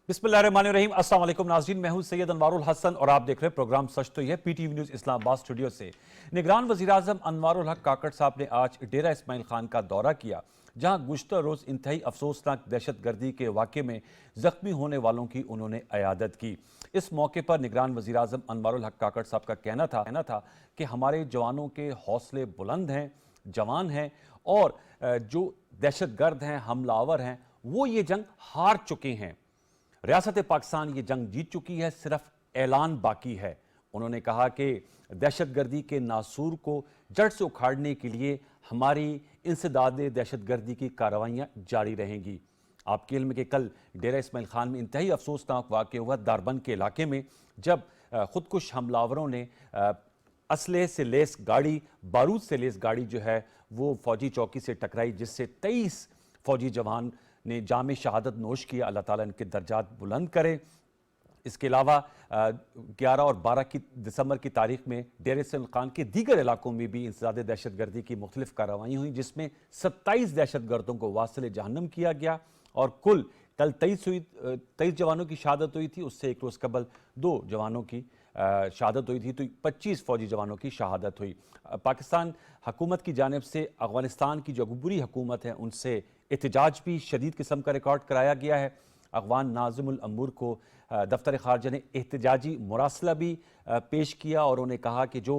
बिस्मिल्लाहिर्रहमानिर्रहीम। अस्सलाम वालेकुम नाज़रीन, मैं हूं सैयद अनवारुल हसन और आप देख रहे हैं प्रोग्राम सच तो यह पीटीवी न्यूज़ इस्लामाबाद स्टूडियो से। निगरान वज़ीर-ए-आज़म अनवारुल हक काकड़ साहब ने आज डेरा इस्माइल खान का दौरा किया, जहां गुज़िश्ता रोज़ इंतहाई अफसोसनाक दहशतगर्दी के वाक़े में ज़ख्मी होने वालों की उन्होंने अयादत की। इस मौके पर निगरान वज़ीर-ए-आज़म अनवारुल हक काकड़ साहब का कहना था कि हमारे जवानों के हौसले बुलंद हैं, जवान हैं और जो दहशतगर्द हैं, हमलावर हैं, वो ये जंग हार चुके हैं। रियासत पाकिस्तान ये जंग जीत चुकी है, सिर्फ ऐलान बाकी है। उन्होंने कहा कि दहशतगर्दी के नासूर को जड़ से उखाड़ने के लिए हमारी इंसदाद दहशतगर्दी की कार्रवाइयाँ जारी रहेंगी। आपके इल्म के कल डेरा इस्माइल खान में इंतहाई अफसोसनाक वाक़या हुआ दारबंद के इलाके में, जब खुदकुश हमलावरों ने असलहे से लेस गाड़ी, बारूद से लेस गाड़ी जो है वो फौजी चौकी से टकराई, जिससे 23 फौजी जवान ने जाम शहादत नोश किया। अल्लाह ताला इनके दर्जात बुलंद करे। इसके अलावा 11 और 12 दिसंबर की तारीख में डेरा इस्माइल खान के दीगर इलाकों में भी इंसदाद दहशतगर्दी की मुख्तलिफ कार्रवाई हुई, जिसमें 27 दहशतगर्दों को वासिल जहन्नम किया गया और कुल कल 23 जवानों की शहादत हुई थी। उससे एक रोज़ कबल 2 जवानों की शहादत हुई थी, तो 25 फौजी जवानों की शहादत हुई। पाकिस्तान हुकूमत की जानिब से अफगानिस्तान की जो अबूरी हुकूमत है उनसे एहतजाज भी शदीद किस्म का रिकॉर्ड कराया गया है। अफगान नाज़िमुल अमूर को दफ्तर खारजा ने एहतजाजी मुरासला भी पेश किया और उन्होंने कहा कि जो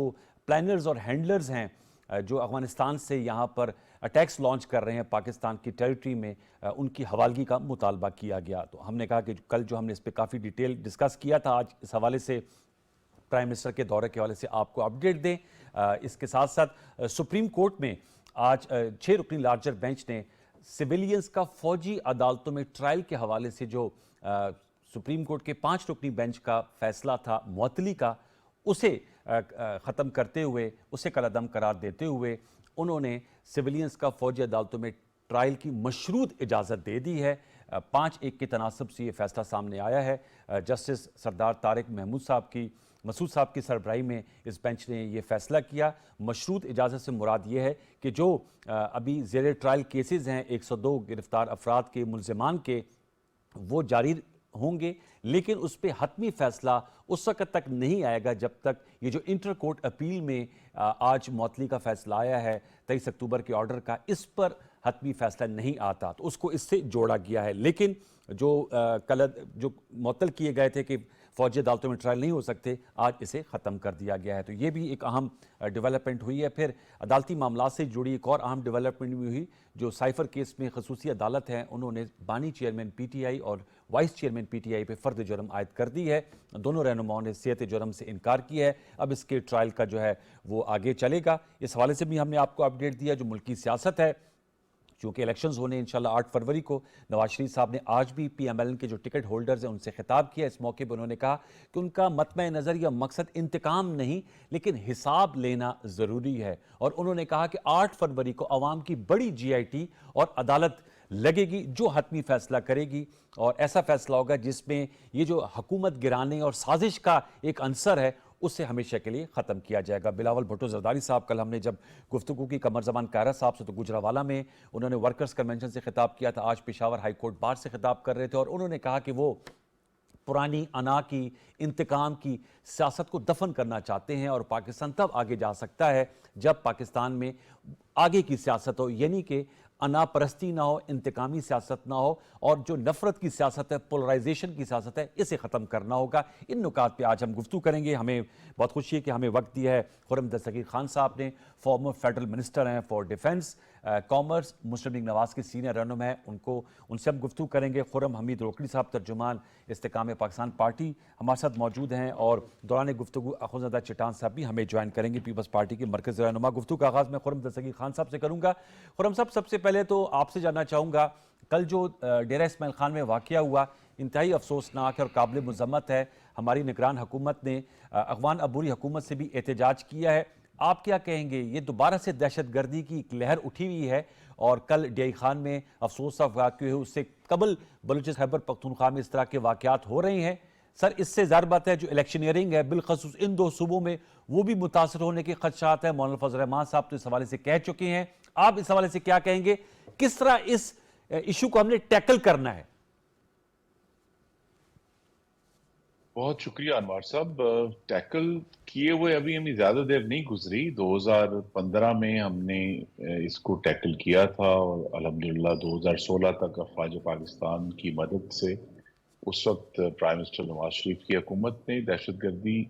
प्लानर्स और हैंडलर्स हैं जो अफगानिस्तान से यहाँ पर अटैक्स लॉन्च कर रहे हैं पाकिस्तान की टेरिटरी में, उनकी हवालगी का मुतालबा किया गया। तो हमने कहा कि कल जो हमने इस पर काफ़ी डिटेल डिस्कस किया था, आज इस हवाले से प्राइम मिनिस्टर के दौरे के हवाले से आपको अपडेट दें। इसके साथ साथ सुप्रीम कोर्ट में आज 6 रुकनी लार्जर बेंच ने सिविलियंस का फौजी अदालतों में ट्रायल के हवाले से जो सुप्रीम कोर्ट के 5 रुकनी बेंच का फैसला था मुअत्तली का, उसे ख़त्म करते हुए, उसे कलअदम करार देते हुए उन्होंने सिविलियंस का फौजी अदालतों में ट्रायल की मशरूत इजाज़त दे दी है। 5-1 के तनासब से ये फैसला सामने आया है। जस्टिस सरदार तारिक मसूद साहब की सरबराही में इस बेंच ने यह फैसला किया। मशरूत इजाज़त से मुराद ये है कि जो अभी ज़ेर ट्रायल केसेस हैं 102 गिरफ्तार अफराद के, मुल्ज़िमान के, वो जारी होंगे, लेकिन उस पर हतमी फैसला उस वक़्त तक नहीं आएगा जब तक ये जो इंटर कोर्ट अपील में आज मुअत्तली का फैसला आया है 23 अक्टूबर के ऑर्डर का, इस पर हतमी फैसला नहीं आता, तो उसको इससे जोड़ा गया है। लेकिन जो मुअत्तल किए गए थे कि फौजी अदालतों में ट्रायल नहीं हो सकते, आज इसे ख़त्म कर दिया गया है। तो ये भी एक अहम डेवलपमेंट हुई है। फिर अदालती मामला से जुड़ी एक और अहम डेवलपमेंट भी हुई, जो साइफर केस में खसूसी अदालत है उन्होंने बानी चेयरमैन PTI और वाइस चेयरमैन PTI पे फ़र्द जुर्म आयद कर दी है। दोनों रहनुमाओं ने सेहत जुर्म से इनकार किया है। अब इसके ट्रायल का जो है वो आगे चलेगा। इस हवाले से भी हमने आपको अपडेट दिया। जो मुल्की सियासत है, चूँकि इलेक्शंस होने इंशाल्लाह 8 फरवरी को, नवाज शरीफ साहब ने आज भी PMLN के जो टिकट होल्डर्स हैं उनसे खिताब किया। इस मौके पर उन्होंने कहा कि उनका मतमे नज़र या मकसद इंतकाम नहीं, लेकिन हिसाब लेना ज़रूरी है। और उन्होंने कहा कि 8 फरवरी को अवाम की बड़ी GIT और अदालत लगेगी जो हतमी फैसला करेगी, और ऐसा फैसला होगा जिसमें ये जो हुकूमत गिराने और साजिश का एक अंसर है उससे हमेशा के लिए ख़त्म किया जाएगा। बिलावल भुट्टो ज़रदारी साहब, कल हमने जब गुफ्तगू की कमर ज़मान कायरा साहब से, तो गुजरावाला में उन्होंने वर्कर्स कन्वेंशन से खिताब किया था, आज पेशावर हाई कोर्ट बार से खिताब कर रहे थे और उन्होंने कहा कि वो पुरानी अना की, इंतकाम की सियासत को दफन करना चाहते हैं और पाकिस्तान तब आगे जा सकता है जब पाकिस्तान में आगे की सियासत हो, यानी कि अना परस्ती ना हो, इंतकामी सियासत ना हो, और जो नफरत की सियासत है, पोलराइजेशन की सियासत है, इसे ख़त्म करना होगा। इन नुकात पे आज हम गुफ्तगू करेंगे। हमें बहुत खुशी है कि हमें वक्त दिया है खुर्रम दस्तगीर खान साहब ने, फॉर्मर फेडरल मिनिस्टर हैं for defence, commerce, Muslim league Nawaz के सीनियर रहनुमा है, उनसे हम गुफ्तगू करेंगे। खुर्रम हमीद रोकड़ी साहब, तर्जुमान इस्तेकाम पाकिस्तान पार्टी, हमारे साथ मौजूद हैं, और दौरान गुफ्तगू अखुंज़ादा चट्टान साहब भी हमें ज्वाइन करेंगे, पीपल्स पार्टी के मरकज़ी रहनुमा। गुफ्तगू का आगाज़ मैं खुर्रम दस्तगीर खान साहब से करूँगा। खुर्रम साहब, सबसे पहले तो आपसे जानना चाहूँगा, कल जो डेरा इस्माइल खान में वाक़या हुआ इंतहाई अफसोसनाक है और काबिल मज़म्मत है। हमारी निगरान हुकूमत ने अफ़गान अबूरी हुकूमत से भी एहतजाज किया है। आप क्या कहेंगे, ये दोबारा से दहशतगर्दी की एक लहर उठी हुई है, और कल DI खान में अफसोसनाक वाक़या हुए, उससे कबल बलूचिस्तान खैबर पख्तूनख्वा में इस तरह के वाक़यात हो रहे हैं। सर, इससे ज़ाहिर बात है जो इलेक्शनियरिंग है बिलखसूस इन 2 सूबों में, वो भी मुतासर होने के खदशात हैं। मौलाना फजल रहमान साहब तो इस हवाले से कह चुके हैं, आप इस हवाले से क्या कहेंगे, किस तरह इस इशू को हमने टैकल करना है? बहुत शुक्रिया अनवर साहब। टैकल किए हुए अभी हमें ज्यादा देर नहीं गुजरी। 2015 में हमने इसको टैकल किया था और अल्हम्दुलिल्लाह 2016 तक अफवाज पाकिस्तान की मदद से उस वक्त प्राइम मिनिस्टर नवाज शरीफ की हुकूमत ने दहशतगर्दी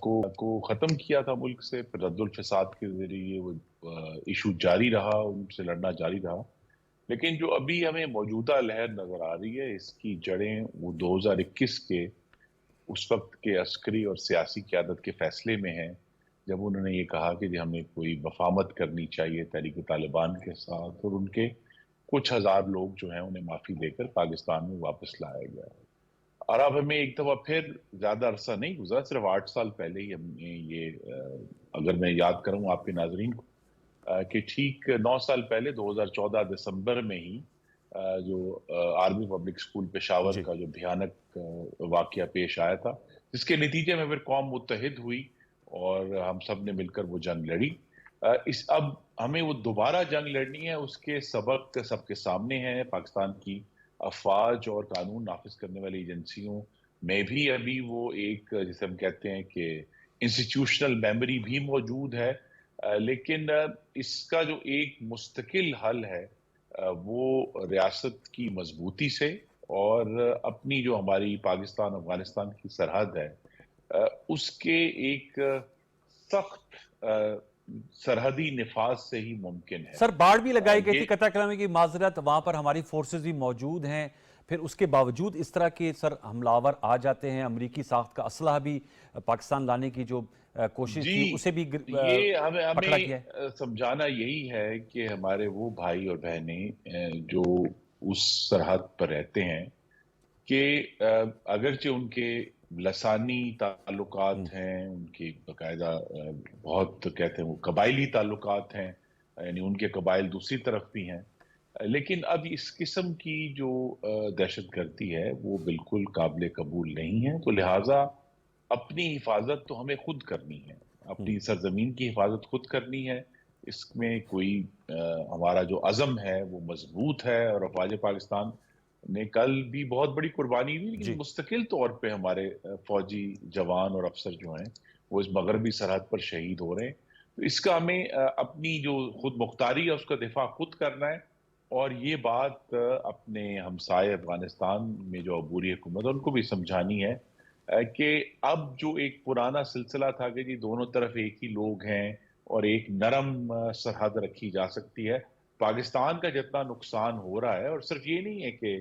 को ख़त्म किया था मुल्क से। फिर रद्दुल फसाद के जरिए वो इशू जारी रहा, उनसे लड़ना जारी रहा। लेकिन जो अभी हमें मौजूदा लहर नजर आ रही है, इसकी जड़ें वो 2021 के उस वक्त के अस्करी और सियासी क़यादत के फैसले में है, जब उन्होंने ये कहा कि जी हमें कोई वफामत करनी चाहिए तहरीक तालिबान के साथ, और उनके कुछ हजार लोग जो हैं उन्हें माफी देकर पाकिस्तान में वापस लाया गया। और अब हमें एक दफा फिर, ज्यादा अरसा नहीं गुजरा, सिर्फ 8 साल पहले ही हमने ये अगर मैं याद करूं आपके नाजरीन को, कि ठीक 9 साल पहले 2014 दिसंबर में ही जो आर्मी पब्लिक स्कूल पेशावर जी। का जो भयानक वाकया पेश आया था, जिसके नतीजे में फिर कौम मुत्तहिद हुई और हम सब ने मिलकर वो जंग लड़ी। इस अब हमें वो दोबारा जंग लड़नी है, उसके सबक सबके सामने है। पाकिस्तान की अफवाज और कानून नाफिज करने वाली एजेंसियों में भी अभी वो एक, जिसे हम कहते हैं कि इंस्टीट्यूशनल मेमोरी भी मौजूद है। लेकिन इसका जो एक मुस्तकिल हल है वो रियासत की मजबूती से और अपनी जो हमारी पाकिस्तान अफगानिस्तान की सरहद है उसके एक सख्त सरहदी निफाज से ही मुमकिन है। सर, बाढ़ भी लगाई गई ये थी, कतरा कलामी की माजरत, वहां पर हमारी फोर्सेस भी मौजूद हैं, फिर उसके बावजूद इस तरह के सर हमलावर आ जाते हैं। अमरीकी साख्त का असलहा भी पाकिस्तान लाने की जो कोशिश जी, थी उसे भी ये हमें पकड़ा हमें गया है। समझाना यही है कि हमारे वो भाई और बहनें जो उस सरहद पर रहते हैं, कि अगरचे उनके लसानी ताल्लुकात हैं, उनकी बाकायदा बहुत कहते हैं वो कबायली ताल्लुकात हैं, यानी उनके कबाइल दूसरी तरफ भी हैं, लेकिन अब इस किस्म की जो दहशतगर्दी है वो बिल्कुल काबिल कबूल नहीं है। तो लिहाजा अपनी हिफाजत तो हमें खुद करनी है, अपनी सरजमीन की हिफाजत खुद करनी है। इसमें कोई हमारा जो अज़म है वो मजबूत है, और अफवाज पाकिस्तान ने कल भी बहुत बड़ी कुर्बानी हुई, लेकिन जी। मुस्तकिल तौर पे हमारे फौजी जवान और अफसर जो हैं वो इस मगरबी सरहद पर शहीद हो रहे हैं। तो इसका हमें अपनी जो खुद मुख्तारी है उसका दिफा खुद करना है। और ये बात अपने हमसाए अफगानिस्तान में जो अबूरी हुकूमत है उनको भी समझानी है कि अब जो एक पुराना सिलसिला था कि जी दोनों तरफ एक ही लोग हैं और एक नरम सरहद रखी जा सकती है, पाकिस्तान का जितना नुकसान हो रहा है, और सिर्फ ये नहीं है कि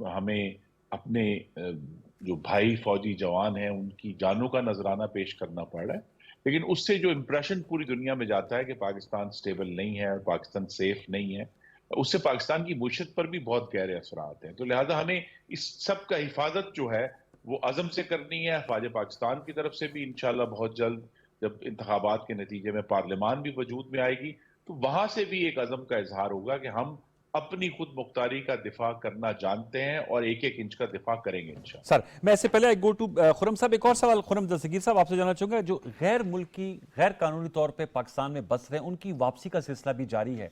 हमें अपने जो भाई फौजी जवान हैं उनकी जानों का नजराना पेश करना पड़ रहा है, लेकिन उससे जो इम्प्रेशन पूरी दुनिया में जाता है कि पाकिस्तान स्टेबल नहीं है और पाकिस्तान सेफ नहीं है, उससे पाकिस्तान की मुशीयत पर भी बहुत गहरे असरात हैं। तो लिहाजा हमें इस सब का हिफाजत जो है वो अज़म से करनी है। अफवाज पाकिस्तान की तरफ से भी इंशाल्लाह बहुत जल्द, जब इंतखाबात के नतीजे में पार्लियामान भी वजूद में आएगी, तो वहां से भी एक अज़म का इजहार होगा कि हम अपनी खुद मुख्तारी का दिफा करना जानते हैं और एक एक इंच का दिफा करेंगे इंशाल्लाह। सर, मैं इससे पहले गो टू खुरम साहब, एक और सवाल खुरम दस्तगीर साहब आपसे जानना चाहूंगा। जो गैर मुल्की गैर कानूनी तौर पे पाकिस्तान में बस रहे हैं, उनकी वापसी का सिलसिला भी जारी है,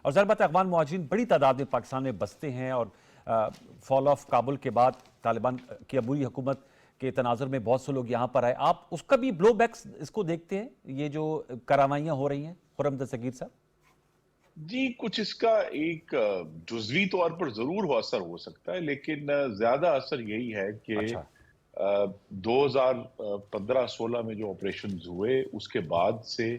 और ज़ाहिर बात है अफगान मुहाजिरीन बड़ी तादाद में पाकिस्तान में बसते हैं, और फॉल ऑफ काबुल के बाद तालिबान की अबूरी हुकूमत के तनाजुर में बहुत से लोग यहाँ पर आए। आप उसका भी ब्लो बैक्स इसको देखते हैं, ये जो कार्रवाइयाँ हो रही हैं खुरम दस्तगीर साहब? जी, कुछ इसका एक जुज़वी तौर पर जरूर वो असर हो सकता है, लेकिन ज्यादा असर यही है कि अच्छा। 2015-16 में जो ऑपरेशन हुए उसके बाद से,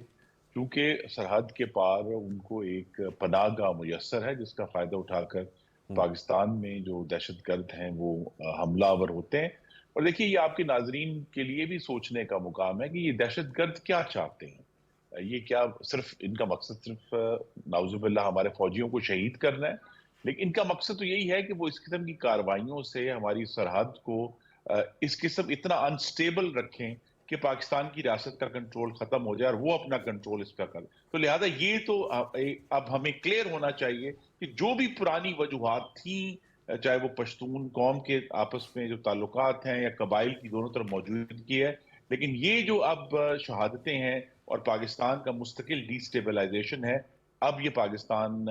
क्योंकि सरहद के पार उनको एक पनाहगाह मुयस्सर है जिसका फायदा उठाकर पाकिस्तान में जो दहशतगर्द हैं वो हमलावर होते हैं। और देखिए, ये आपके नाजरीन के लिए भी सोचने का मुकाम है कि ये दहशतगर्द क्या चाहते हैं। ये क्या सिर्फ इनका मकसद सिर्फ नाउजुबिल्लाह हमारे फौजियों को शहीद करना है, लेकिन इनका मकसद तो यही है कि वो इस किस्म की कार्रवाइयों से हमारी सरहद को इस किस्म इतना अनस्टेबल रखें कि पाकिस्तान की रियासत का कंट्रोल खत्म हो जाए और वो अपना कंट्रोल इस पर कर। तो लिहाजा ये तो अब हमें क्लियर होना चाहिए कि जो भी पुरानी वजूहात थी, चाहे वो पश्तून कौम के आपस में जो ताल्लुकात हैं या कबाइल की दोनों तरफ मौजूदगी है, लेकिन ये जो अब शहादतें हैं और पाकिस्तान का मुस्तकिल डिस्टेबलाइजेशन है, अब ये पाकिस्तान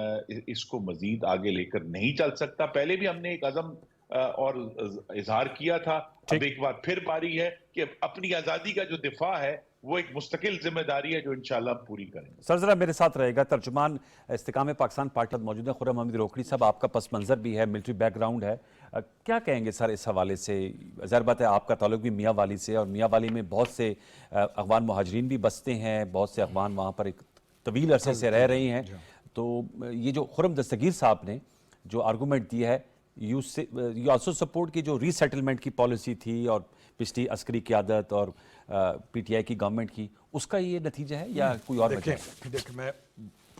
इसको मजीद आगे लेकर नहीं चल सकता। पहले भी हमने एक अज़म اور اظہار کیا تھا. اب ایک بار پھر باری ہے کہ اپنی آزادی کا جو دفاع ہے وہ ایک مستقل ذمہ داری ہے جو انشاءاللہ ہم پوری کریں گے. سر ذرا میرے ساتھ رہے گا. ترجمان استحکام پاکستان پارٹی موجود ہیں خرم حمید روکڑی صاحب. آپ کا پس منظر بھی ہے, ملٹری بیک گراؤنڈ ہے, کیا کہیں گے سر اس حوالے سے؟ ظاہر بات ہے آپ کا تعلق بھی میاں والی سے, اور میاں والی میں بہت سے افغان مہاجرین بھی بستے ہیں, بہت سے افغان وہاں پر ایک طویل عرصے سے رہ رہی ہیں. تو یہ جو خرم دستگیر صاحب نے جو آرگومنٹ دی ہے, یو آلسو سپورٹ کی جو ری سیٹلمنٹ کی پالیسی تھی اور پچھلی عسکری قیادت اور پی ٹی آئی کی گورنمنٹ کی, اس کا یہ نتیجہ ہے یا کوئی اور وجہ ہے؟ دیکھیں میں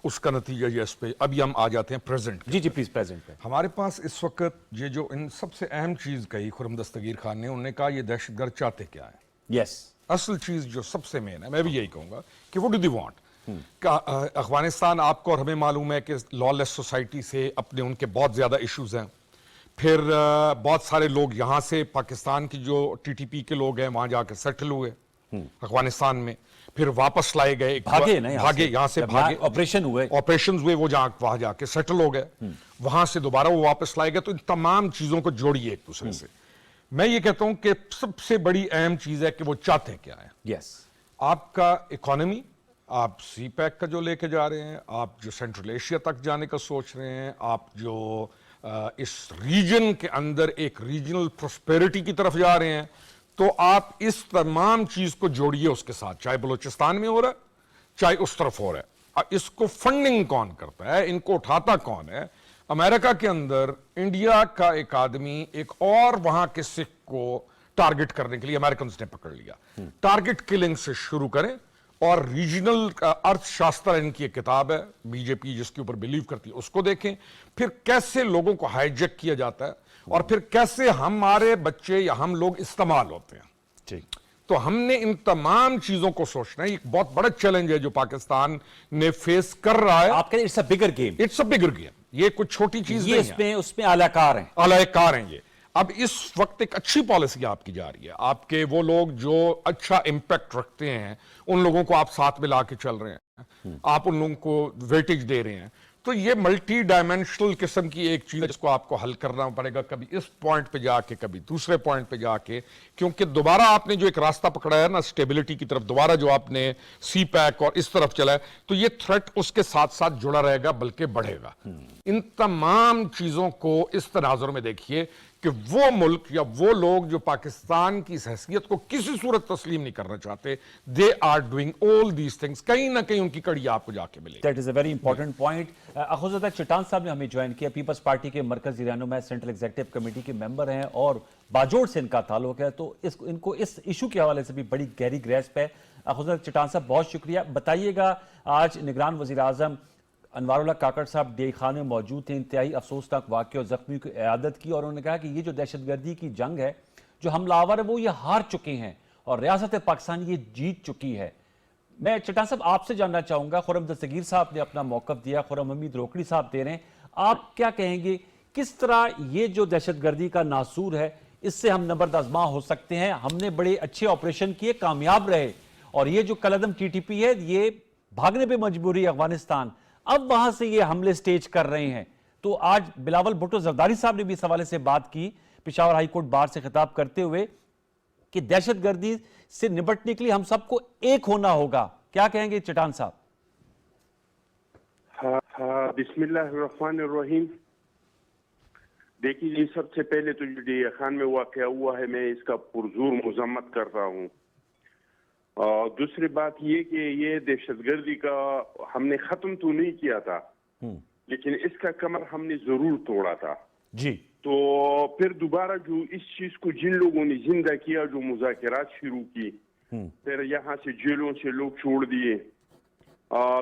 اس کا نتیجہ یہ اس پہ ابھی ہم آ جاتے ہیں پریزنٹ. جی پلیز پریزنٹ پہ. ہمارے پاس اس وقت یہ جو ان سب سے اہم چیز کہی خرم دستگیر خان نے, انہوں نے کہا یہ دہشت گرد چاہتے کیا ہے. یس, اصل چیز جو سب سے مین ہے, میں بھی یہی کہوں گا کہ what do they want. Afghanistan آپ کو اور ہمیں معلوم ہے کہ لا لیس سوسائٹی سے اپنے ان کے بہت زیادہ ایشوز ہیں. پھر بہت سارے لوگ یہاں سے پاکستان کی جو ٹی ٹی پی کے لوگ ہیں وہاں جا کے سیٹل ہوئے افغانستان میں, پھر واپس لائے گئے, بھاگے یہاں سے, آپریشنز ہوئے, وہ وہاں جا کے سیٹل ہو گئے, وہاں سے دوبارہ وہ واپس لائے گئے. تو ان تمام چیزوں کو جوڑیے ایک دوسرے سے. میں یہ کہتا ہوں کہ سب سے بڑی اہم چیز ہے کہ وہ چاہتے کیا ہے. یس, آپ کا اکانومی, آپ سی پیک کا جو لے کے جا رہے ہیں, آپ جو سینٹرل ایشیا تک جانے کا سوچ رہے ہیں, آپ جو اس ریجن کے اندر ایک ریجنل پروسپیرٹی کی طرف جا رہے ہیں, تو آپ اس تمام چیز کو جوڑیے اس کے ساتھ, چاہے بلوچستان میں ہو رہا ہے چاہے اس طرف ہو رہا ہے. اس کو فنڈنگ کون کرتا ہے, ان کو اٹھاتا کون ہے؟ امریکہ کے اندر انڈیا کا ایک آدمی ایک اور وہاں کے سکھ کو ٹارگٹ کرنے کے لیے امریکنز نے پکڑ لیا. ٹارگٹ کلنگ سے شروع کریں, اور ریجنل ارتھ شاستر ان کی ایک کتاب ہے, بی جے پی جس کے اوپر بلیو کرتی ہے, اس کو دیکھیں. پھر کیسے لوگوں کو ہائی جیک کیا جاتا ہے, اور پھر کیسے ہمارے بچے یا ہم لوگ استعمال ہوتے ہیں. ٹھیک, تو ہم نے ان تمام چیزوں کو سوچنا ہے. ایک بہت بڑا چیلنج ہے جو پاکستان نے فیس کر رہا ہے. آپ کہتے ہیں it's a bigger game. It's a bigger game, یہ کوئی چھوٹی چیز نہیں ہے. اس میں اعلی کار ہیں, اعلی کار ہیں یہ. اب اس وقت ایک اچھی پالیسی آپ کی جا رہی ہے. آپ کے وہ لوگ جو اچھا امپیکٹ رکھتے ہیں ان لوگوں کو آپ ساتھ میں لا کے چل رہے ہیں, آپ ان لوگوں کو ویٹیج دے رہے ہیں. تو یہ ملٹی ڈائمینشنل قسم کی ایک چیز ہے جس کو آپ کو حل کرنا پڑے گا, کبھی اس پوائنٹ پہ جا کے کبھی دوسرے پوائنٹ پہ جا کے, کیونکہ دوبارہ آپ نے جو ایک راستہ پکڑا ہے نا اسٹیبلٹی کی طرف, دوبارہ جو آپ نے سی پیک اور اس طرف چلا ہے, تو یہ تھریٹ اس کے ساتھ ساتھ جڑا رہے گا بلکہ بڑھے گا. ان تمام چیزوں کو اس تناظر میں دیکھیے کہ وہ ملک یا وہ لوگ جو پاکستان کی اس حیثیت کو کسی صورت تسلیم نہیں کرنا چاہتے, they are doing all these things. کہیں نہ کہیں ان کی کڑی آپ کو جا کے ملے. That is a very important point. اخوزادہ چٹان صاحب نے ہمیں جوائن کیا, پیپلز پارٹی کے مرکزی رہنما, سینٹرل ایگزیکٹو کمیٹی کے ممبر ہیں اور باجوڑ سے ان کا تعلق ہے, تو ان کو اس ایشو کے حوالے سے بھی بڑی گہری گریسپ ہے. اخوزادہ چٹان صاحب بہت شکریہ. بتائیے گا, آج نگران وزیر اعظم انوار اللہ کاکڑ صاحب ڈے خان میں موجود تھے, انتہائی افسوسناک واقعے اور زخمیوں کی عیادت کی, اور انہوں نے کہا کہ یہ جو دہشت گردی کی جنگ ہے, جو حملہ آور ہے, وہ یہ ہار چکے ہیں اور ریاست پاکستان یہ جیت چکی ہے. میں چٹان صاحب آپ سے جاننا چاہوں گا, خرم دستگیر صاحب نے اپنا موقف دیا, خرم حمید روکڑی صاحب دے رہے ہیں, آپ کیا کہیں گے کس طرح یہ جو دہشت گردی کا ناسور ہے اس سے ہم نبرد آزما ہو سکتے ہیں؟ ہم نے بڑے اچھے آپریشن کیے, کامیاب رہے, اور یہ جو کالعدم ٹی ٹی پی ہے یہ بھاگنے پہ مجبوری افغانستان, اب وہاں سے یہ حملے سٹیج کر رہے ہیں. تو آج بلاول بھٹو زرداری صاحب نے بھی اس حوالے سے بات کی, پشاور ہائی کورٹ بار سے خطاب کرتے ہوئے, کہ دہشت گردی سے نبٹنے کے لیے ہم سب کو ایک ہونا ہوگا. کیا کہیں گے چٹان صاحب؟ بسم اللہ الرحمن الرحیم. دیکھیے, سب سے پہلے تو جو ڈے خان میں واقعہ ہوا ہے میں اس کا پرزور مذمت کرتا ہوں. دوسری بات یہ کہ یہ دہشت گردی کا ہم نے ختم تو نہیں کیا تھا, لیکن اس کا کمر ہم نے ضرور توڑا تھا. جی, تو پھر دوبارہ جو اس چیز کو جن لوگوں نے زندہ کیا, جو مذاکرات شروع کی, پھر یہاں سے جیلوں سے لوگ چھوڑ دیے,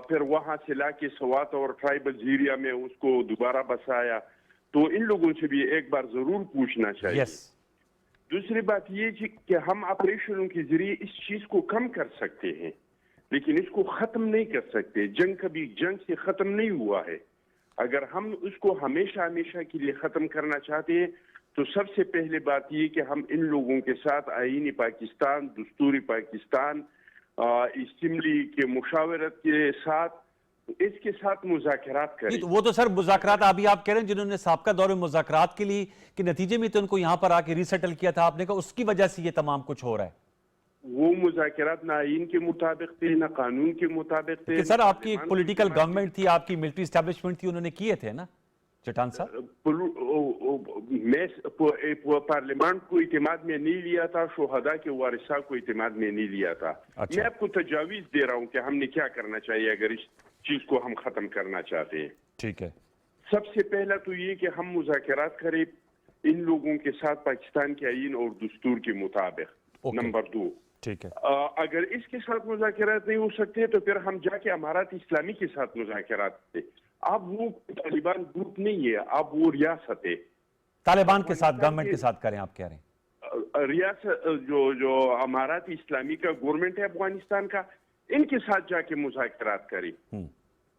پھر وہاں سے لا کے سوات اور ٹرائبل ایریا میں اس کو دوبارہ بسایا, تو ان لوگوں سے بھی ایک بار ضرور پوچھنا چاہیے. دوسری بات یہ کہ ہم آپریشنوں کے ذریعے اس چیز کو کم کر سکتے ہیں, لیکن اس کو ختم نہیں کر سکتے. جنگ کبھی جنگ سے ختم نہیں ہوا ہے. اگر ہم اس کو ہمیشہ ہمیشہ کے لیے ختم کرنا چاہتے ہیں تو سب سے پہلے بات یہ کہ ہم ان لوگوں کے ساتھ آئینی پاکستان, دستوری پاکستان, اسمبلی کے مشاورت کے ساتھ इसके साथ मुज़ाकरात नहीं करें। तो वो तो सर मुज़ाकरात अभी आप कह रहे हैं जिन्होंने साबका दौर में मुज़ाकरात के लिए के नतीजे में तो उनको यहाँ पर आके रीसेटल किया था, आपने कहा उसकी वजह से ये तमाम कुछ हो रहा है। वो मुज़ाकरात ना आइन के मुताबिक थे, ना कानून के मुताबिक थे। कि सर आपकी एक पार्लियामान पॉलिटिकल की गवर्नमेंट थी, आपकी मिलिट्री एस्टैब्लिशमेंट थी, उन्होंने किए थे ना चट्टान साहब। मैं पार्लियामान को इत्मीनान में नहीं लिया था, शोहदा के वारिसा को इत्मीनान में नहीं लिया था। अच्छा। मैं आपको तजावीज दे रहा हूँ कि हमने क्या करना चाहिए अगर इस चीज को हम खत्म करना चाहते हैं। ठीक है। सबसे पहला तो ये कि हम मुज़ाकरात करें इन लोगों के साथ पाकिस्तान के आईन और दस्तूर के मुताबिक। ओके। नंबर 2, ठीक है। अगर इसके साथ मुज़ाकरात नहीं हो सकते तो फिर हम जाके अमारात इस्लामी के साथ मुज़ाकरात करें। अब वो तालिबान ग्रुप नहीं है, अब वो रियासत है। तालिबान के साथ, गवर्नमेंट के साथ करें आप कह रहे हैं। रियासत जो अमारात इस्लामी का गवर्नमेंट है अफगानिस्तान का, इनके साथ जाके मुज़ाकरात करें।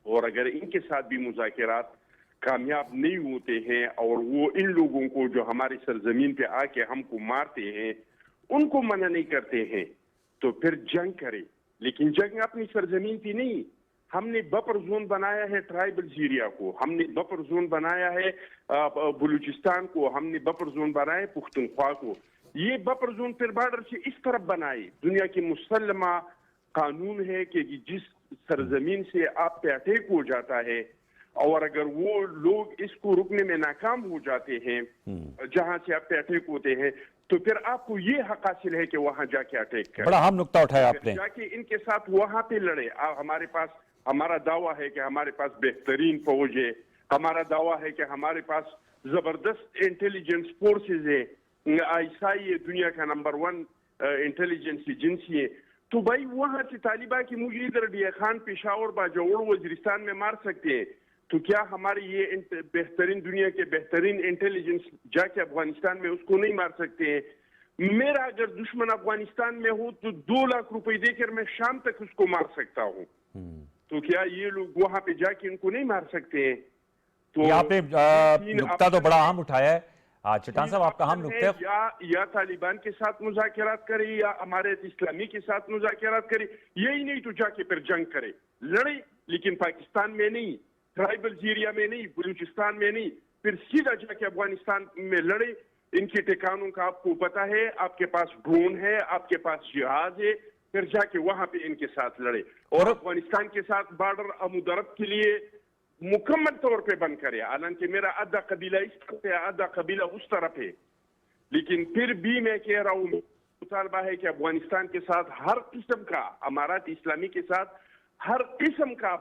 और अगर इनके साथ भी मुज़ाकरात कामयाब नहीं होते हैं और वो इन लोगों को जो हमारी सरजमीन पे आके हमको मारते हैं उनको मना नहीं करते हैं तो फिर जंग करें, लेकिन जंग अपनी सरजमीन पे नहीं। हमने बफर जोन बनाया है ट्राइबल एरिया को, हमने बफर जोन बनाया है बलूचिस्तान को, हमने बफर जोन बनाया है पुख्तनख्वा को। ये बफर जोन फिर बॉर्डर से इस तरफ बनाए। दुनिया की मुसल्लमा कानून है कि जिस सरजमीन से आप पे अटैक हो जाता है और अगर वो लोग इसको रुकने में नाकाम हो जाते हैं जहां से आप पे अटैक होते हैं तो फिर आपको ये हक हासिल है कि वहां जाके अटैक करें। बड़ा अहम नुक्ता उठाया आपने। जाके इनके साथ वहां पे लड़े। हमारे पास, हमारा दावा है कि हमारे पास बेहतरीन फौज है, हमारा दावा है कि हमारे पास जबरदस्त इंटेलिजेंस फोर्सेज है, आईएसआई है दुनिया का नंबर 1 इंटेलिजेंस एजेंसी है। तो भाई वहां से तालिबा की मुझे इधर डिया खान, पेशावर, बाजौड़, वजीरिस्तान में मार सकते हैं, तो क्या हमारी ये बेहतरीन दुनिया के बेहतरीन इंटेलिजेंस जाके अफगानिस्तान में उसको नहीं मार सकते हैं? मेरा अगर दुश्मन अफगानिस्तान में हो तो 2 लाख रुपए देकर मैं शाम तक उसको मार सकता हूँ। तो क्या ये लोग वहां पे जाके इनको नहीं मार सकते हैं? तो ये आपने नुक्ता तो बड़ा अहम उठाया है। चट्टान साहब आपका अहम नुक्ता है। या तालिबान के साथ मुज़ाकरात करे या हमारे इस्लामी के साथ मुज़ाकरात करे, यही नहीं तो जाके फिर जंग करे, लड़े, लेकिन पाकिस्तान में नहीं, ट्राइबल एरिया में नहीं, बलूचिस्तान में नहीं, फिर सीधा जाके अफगानिस्तान में लड़े। इनके ठिकानों का आपको पता है, आपके पास ड्रोन है, आपके पास जहाज है, फिर जाके वहां पे इनके साथ लड़े और अफगानिस्तान के साथ बॉर्डर मुदरब के लिए मुकम्मल तौर पे बंद करे। हालांकि मेरा आधा कबीला इस तरफ है, आधा कबीला उस तरफ है, लेकिन फिर भी मैं कह रहा हूँ मुतालबा है कि अफगानिस्तान के साथ हर किस्म का, अमारात इस्लामी के साथ हर किस्म का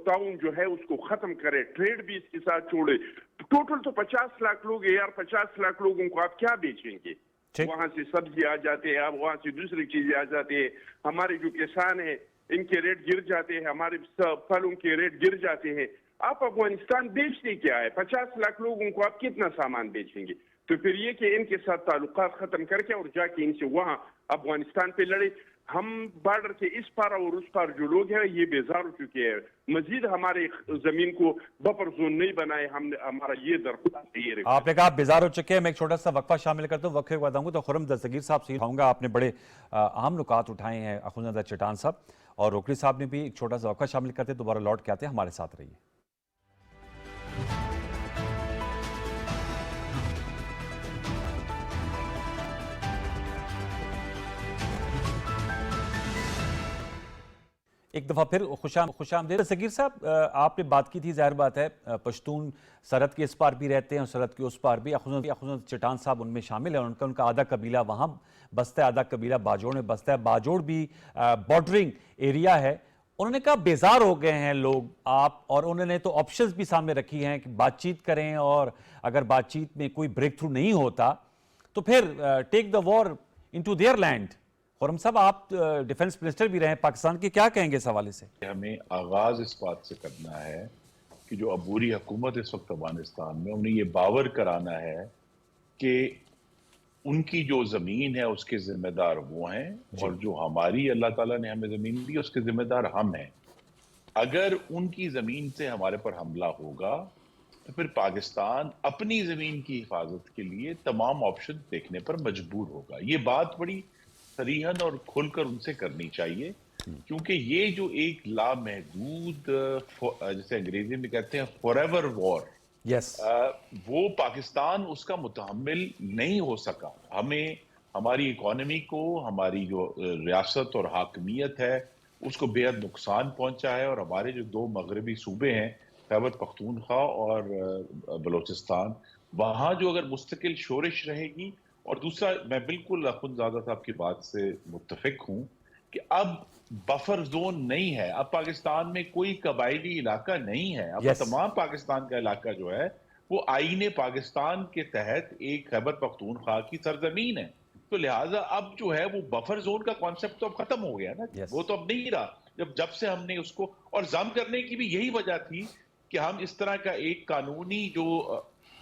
ताउन जो है उसको खत्म करे, ट्रेड भी इसके साथ छोड़े। टोटल तो 50 लाख लोग है यार, 50 लाख लोगों को आप क्या बेचेंगे? वहां से सब्जी आ जाते हैं, अब वहां से दूसरी चीजें आ जाती है, हमारे जो किसान है इनके रेट गिर जाते हैं, हमारे फलों के रेट गिर जाते हैं। आप अफगानिस्तान बेचते क्या है? 50 लाख लोगों को आप कितना सामान बेचेंगे? तो फिर ये कि इनके साथ ताल्लुकात खत्म करके और जाके इनसे वहां अफगानिस्तान पे लड़े। हम बॉर्डर के इस पार और उस पार जो लोग हैं ये बेजार हो चुके हैं, मजीद हमारे जमीन को बफर जोन नहीं बनाए, हमने हमारा ये दरख्वास्त है। आपने कहा बेजार हो चुके हैं। मैं एक छोटा सा वक्फा शामिल करता हूँ, वक्फे के बाद आऊंगा तो खुर्रम दस्तगीर साहब से कहूँगा, आपने बड़े अहम नुकात उठाए हैं अखुंद चट्टान साहब, और रोकड़ी साहब ने भी। एक छोटा सा वक्फा शामिल करते, दोबारा लौट के आते हैं, हमारे साथ रहिए। एक दफ़ा फिर खुशामदीद। सगीर साहब, आपने बात की थी, जाहिर बात है पश्तून सरहद के इस पार भी रहते हैं और सरहद के उस पार भी। अखुंद चट्टान साहब उनमें शामिल है, उनका आधा कबीला वहाँ बसता है, आधा कबीला बाजोड़ में बसता है। बाजोड़ भी बॉर्डरिंग एरिया है। उन्होंने कहा बेजार हो गए हैं लोग आप, और उन्होंने तो ऑप्शंस भी सामने रखी हैं कि बातचीत करें और अगर बातचीत में कोई ब्रेक थ्रू नहीं होता तो फिर take the war into their land. Khurram साहब, आप डिफेंस मिनिस्टर भी रहे पाकिस्तान के, क्या कहेंगे इस हवाले से? हमें आगाज इस बात से करना है कि जो अबूरी हुकूमत इस वक्त अफगानिस्तान में, उन्हें ये बावर कराना है कि उनकी जो जमीन है उसके जिम्मेदार वो हैं और जो हमारी अल्लाह ताला ने हमें जमीन दी उसके जिम्मेदार हम हैं। अगर उनकी जमीन से हमारे पर हमला होगा तो फिर पाकिस्तान अपनी जमीन की हिफाजत के लिए तमाम ऑप्शन देखने पर मजबूर होगा। ये बात बड़ी सरीहन और खुलकर उनसे करनी चाहिए। क्योंकि ये जो एक लामहदूद जैसे अंग्रेजी में कहते हैं फॉरएवर वॉर, यस, वो पाकिस्तान उसका मुतहम्मिल नहीं हो सका। हमें हमारी इकोनॉमी को, हमारी जो रियासत और हाकमियत है, उसको बेहद नुकसान पहुंचा है। और हमारे जो दो मगरबी सूबे हैं, खैबर पख्तूनख्वा और बलूचिस्तान, वहाँ जो अगर मुस्तकिल शोरिश रहेगी। और दूसरा, मैं बिल्कुल अखुंदजादा साहब की बात से मुत्तफिक हूँ कि अब बफर जोन नहीं है, अब पाकिस्तान में कोई कबायली इलाका नहीं है। अब Yes. तमाम पाकिस्तान का इलाका जो है वो आईने पाकिस्तान के तहत एक खैबर पख्तूनख्वा की सरजमीन है। तो लिहाजा अब जो है वो बफर जोन का कॉन्सेप्ट तो अब खत्म हो गया ना। Yes. वो तो अब नहीं रहा। जब से हमने उसको और जम करने की भी यही वजह थी कि हम इस तरह का एक कानूनी जो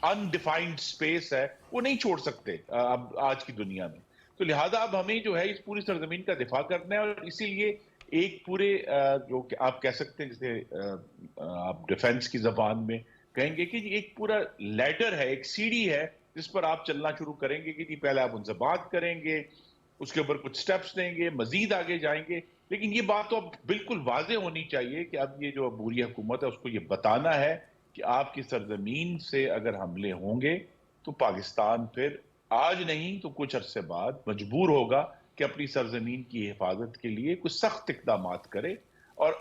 अनडिफाइंड स्पेस है वो नहीं छोड़ सकते अब आज की दुनिया में। तो लिहाजा अब हमें जो है इस पूरी सरजमीन का दिफा करना है। और इसीलिए एक पूरे जो आप कह सकते हैं, जैसे आप डिफेंस की जबान में कहेंगे कि एक पूरा लैडर है, एक सीढ़ी है जिस पर आप चलना शुरू करेंगे कि जी पहले आप उनसे बात करेंगे, उसके ऊपर कुछ स्टेप्स लेंगे, मजीद आगे जाएंगे। लेकिन ये बात तो अब बिल्कुल वाजे होनी चाहिए कि अब ये जो अबूरी हुकूमत है उसको ये बताना है कि आपकी सरजमीन से अगर हमले होंगे तो पाकिस्तान फिर आज नहीं तो कुछ अरसे बाद मजबूर होगा कि अपनी सरजमीन की हिफाजत के लिए कुछ सख्त इक़दामात करे। और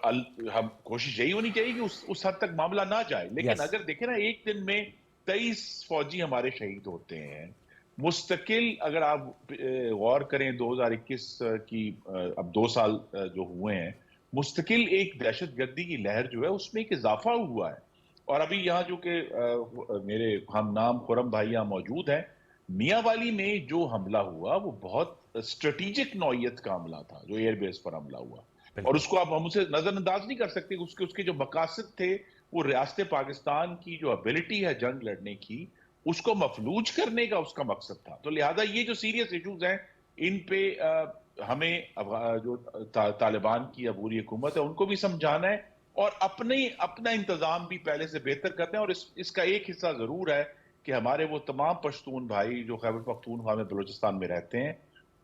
हम कोशिश यही होनी चाहिए कि उस हद तक मामला ना जाए। लेकिन Yes. अगर देखें ना, एक दिन में 23 फौजी हमारे शहीद होते हैं मुस्तकिल। अगर आप गौर करें 2021 की, अब 2 साल जो हुए हैं, मुस्तकिल एक दहशतगर्दी की लहर जो है उसमें एक इजाफा हुआ है। और अभी यहाँ जो कि मेरे हम नाम खुरम भाई यहाँ मौजूद हैं, मियांवाली में जो हमला हुआ वो बहुत स्ट्रेटेजिक नौयत का हमला था, जो एयरबेस पर हमला हुआ। और उसको हम उसे नजरअंदाज नहीं कर सकते। उसके जो मकासद थे वो रियासत पाकिस्तान की जो एबिलिटी है जंग लड़ने की, उसको मफलूज करने का उसका मकसद था। तो लिहाजा ये जो सीरियस इश्यूज हैं, इन पे हमें जो तालिबान की अबूरी हुकूमत है उनको भी समझाना है और अपना इंतजाम भी पहले से बेहतर करते हैं। और इसका एक हिस्सा जरूर है कि हमारे वो तमाम पश्तून भाई जो खैबर पख्तूनख्वा में बलूचिस्तान में रहते हैं,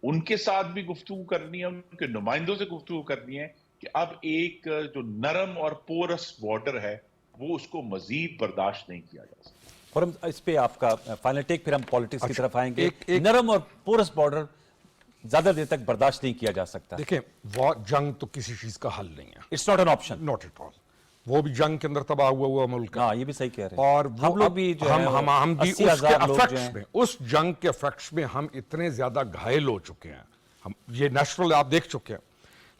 उनके साथ भी गुफ्तगू करनी है, उनके नुमाइंदों से गुफ्तगू करनी है कि अब एक जो नरम और पोरस बॉर्डर है वो उसको मजीद बर्दाश्त नहीं किया जा सकता। और हम इस पे आपका फाइनल टेक, फिर हम पॉलिटिक्स की अच्छा, तरफ आएंगे। एक- नरम और पोरस बॉर्डर ज्यादा देर तक बर्दाश्त नहीं किया जा सकता। देखिए, वो जंग तो किसी चीज का हल नहीं है, it's not an option. Not at all. वो भी जंग के अंदर तबाह हुआ मुल्क है। हाँ, ये भी सही कह रहे हैं। और हम लोग भी जो है हम भी 80,000 उसके लोग जो इफेक्ट्स हैं। में, उस जंग के इफेक्ट्स में हम इतने ज्यादा घायल हो चुके हैं। हम ये नेचुरल आप देख चुके हैं।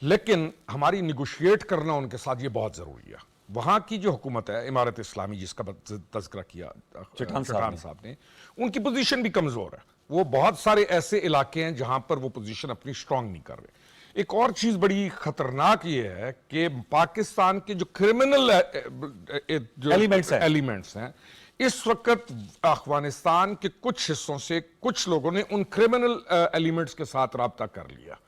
लेकिन हमारी निगोशिएट करना उनके साथ ये बहुत जरूरी है। वहां की जो हुकूमत है इमारत इस्लामी, जिसका तज़किरा किया चट्टान साहब ने, उनकी पोजीशन भी कमजोर है। वो बहुत सारे ऐसे इलाके हैं जहां पर वो पोजीशन अपनी स्ट्रांग नहीं कर रहे। एक और चीज बड़ी खतरनाक ये है कि पाकिस्तान के जो क्रिमिनल एलिमेंट्स हैं, इस वक्त अफगानिस्तान के कुछ हिस्सों से कुछ लोगों ने उन क्रिमिनल एलिमेंट्स के साथ राब्ता कर लिया,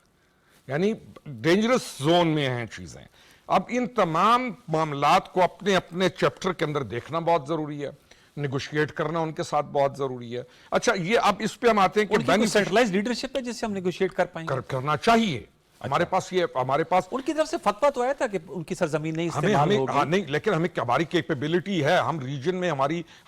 यानी डेंजरस जोन में हैं चीजें। अब इन तमाम मामलात को अपने अपने चैप्टर के अंदर देखना बहुत जरूरी है, निगोशिएट करना उनके साथ बहुत जरूरी है। अच्छा, ये अब इस पे हम आते हैं कि सेंट्रलाइज्ड लीडरशिप है जिससे हम नेगोशिएट कर पाएंगे। करना चाहिए। हमारे पास उनकी तरफ से फतवा तो आया था कि उनकी सरजमीन नहीं हमें इस्तेमाल हमें होगी। हाँ, नहीं, लेकिन हमें हमारी कैपेबिलिटी है, हम रीजन में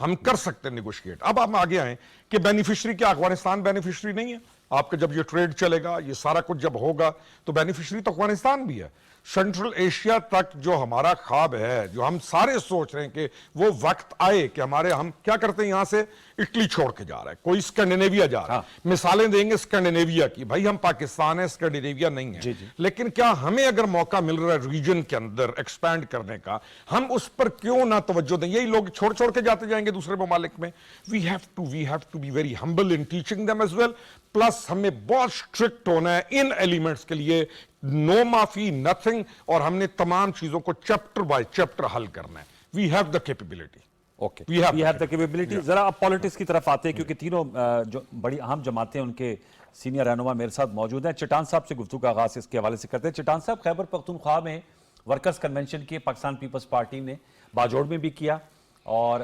हम कर सकते हैं निगोशिएट। अब हम आगे आए कि बेनिफिशियरी, क्या अफगानिस्तान बेनिफिशियरी नहीं है? आपका जब ये ट्रेड चलेगा, ये सारा कुछ जब होगा, तो बेनिफिशियरी तो अफगानिस्तान भी है। सेंट्रल एशिया तक जो हमारा ख्वाब है, जो हम सारे सोच रहे हैं कि वो वक्त आए कि हम क्या करते हैं, यहां से इटली छोड़ के जा रहा है, कोई स्कैंडिनेविया जा रहा है। मिसालें देंगे स्कैंडिनेविया की, भाई हम पाकिस्तान है, स्कैंडिनेविया नहीं है। लेकिन क्या हमें अगर मौका मिल रहा है रीजन के अंदर एक्सपैंड करने का, हम उस पर क्यों ना तवज्जो दें? यही लोग छोड़ छोड़ के जाते जाएंगे दूसरे ममालिक में। We have to be very humble in teaching them as well. Plus हमें बहुत स्ट्रिक्ट होना है इन एलिमेंट्स के लिए, नो माफी, नथिंग। और हमने तमाम चीजों को चैप्टर बाय चैप्टर हल करना है। We have the capability. Okay, we have the capability. जरा अब पॉलिटिक्स की तरफ आते हैं, क्योंकि तीनों जो बड़ी अहम जमातें, उनके सीनियर रहनुमा मेरे साथ मौजूद हैं। चट्टान साहब से गुफ्तगू का आगाज इसके हवाले से करते हैं। चट्टान साहब, खैबर पख्तूनख्वा में वर्कर्स कन्वेंशन किए, पाकिस्तान पीपल्स पार्टी ने बाजोड़ में भी किया और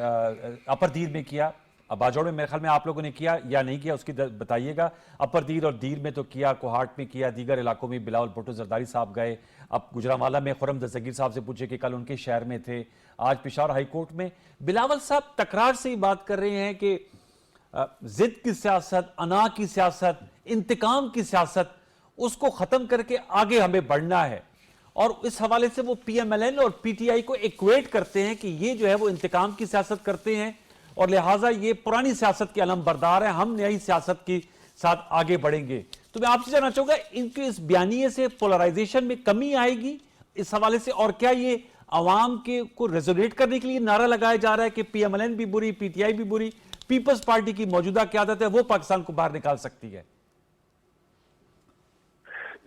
अपर दीर में किया, اب باجوڑ میں میرے خیال میں آپ لوگوں نے کیا یا نہیں کیا اس کی بتائیے گا. اپر دیر اور دیر میں تو کیا, کوہاٹ میں کیا, دیگر علاقوں میں بلاول بھٹو زرداری صاحب گئے. اب گجرانوالہ میں خرم دستگیر صاحب سے پوچھے کہ کل ان کے شہر میں تھے, آج پشاور ہائی کورٹ میں. بلاول صاحب تکرار سے ہی بات کر رہے ہیں کہ ضد کی سیاست, انا کی سیاست, انتقام کی سیاست, اس کو ختم کر کے آگے ہمیں بڑھنا ہے. اور اس حوالے سے وہ پی ایم ایل این اور پی ٹی آئی کو ایکویٹ کرتے ہیں کہ یہ جو ہے وہ انتقام کی سیاست کرتے ہیں اور لہٰذا یہ پرانی سیاست کے علم بردار ہیں, ہم نئی سیاست کے ساتھ آگے بڑھیں گے. تو میں آپ سے جاننا چاہوں گا ان کے اس بیانیے سے پولرائزیشن میں کمی آئے گی اس حوالے سے, اور کیا یہ عوام کے کو ریزولیٹ کرنے کے لیے نعرہ لگایا جا رہا ہے کہ پی ایم ایل این بھی بری, پی ٹی آئی بھی بری, پیپلز پارٹی کی موجودہ قیادت ہے وہ پاکستان کو باہر نکال سکتی ہے؟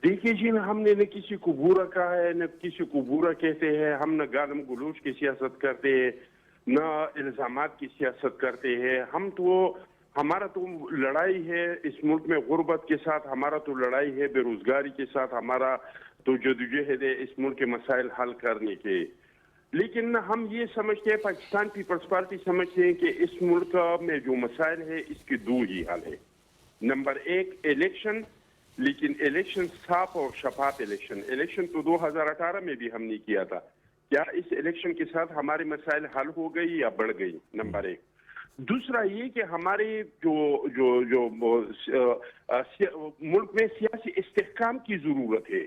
دیکھیے جی, ہم نے نہ کسی کو برا کہا ہے نہ کسی کو برا کہتے ہیں. ہم نہ گالم گلوچ کی سیاست کرتے ہیں نہ الزامات کی سیاست کرتے ہیں. ہمارا تو لڑائی ہے اس ملک میں غربت کے ساتھ, ہمارا تو لڑائی ہے بے روزگاری کے ساتھ, ہمارا تو جدوجہد ہے اس ملک کے مسائل حل کرنے کے. لیکن ہم یہ سمجھتے ہیں, پاکستان پیپلز پارٹی سمجھتے ہیں کہ اس ملک میں جو مسائل ہے اس کے دو ہی حل ہے. نمبر ایک الیکشن, لیکن الیکشن صاف اور شفاف الیکشن تو 2018 میں بھی ہم نے کیا تھا. کیا اس الیکشن کے ساتھ ہمارے مسائل حل ہو گئی یا بڑھ گئی؟ نمبر ایک. دوسرا یہ کہ ہمارے جو ملک میں سیاسی استحکام کی ضرورت ہے.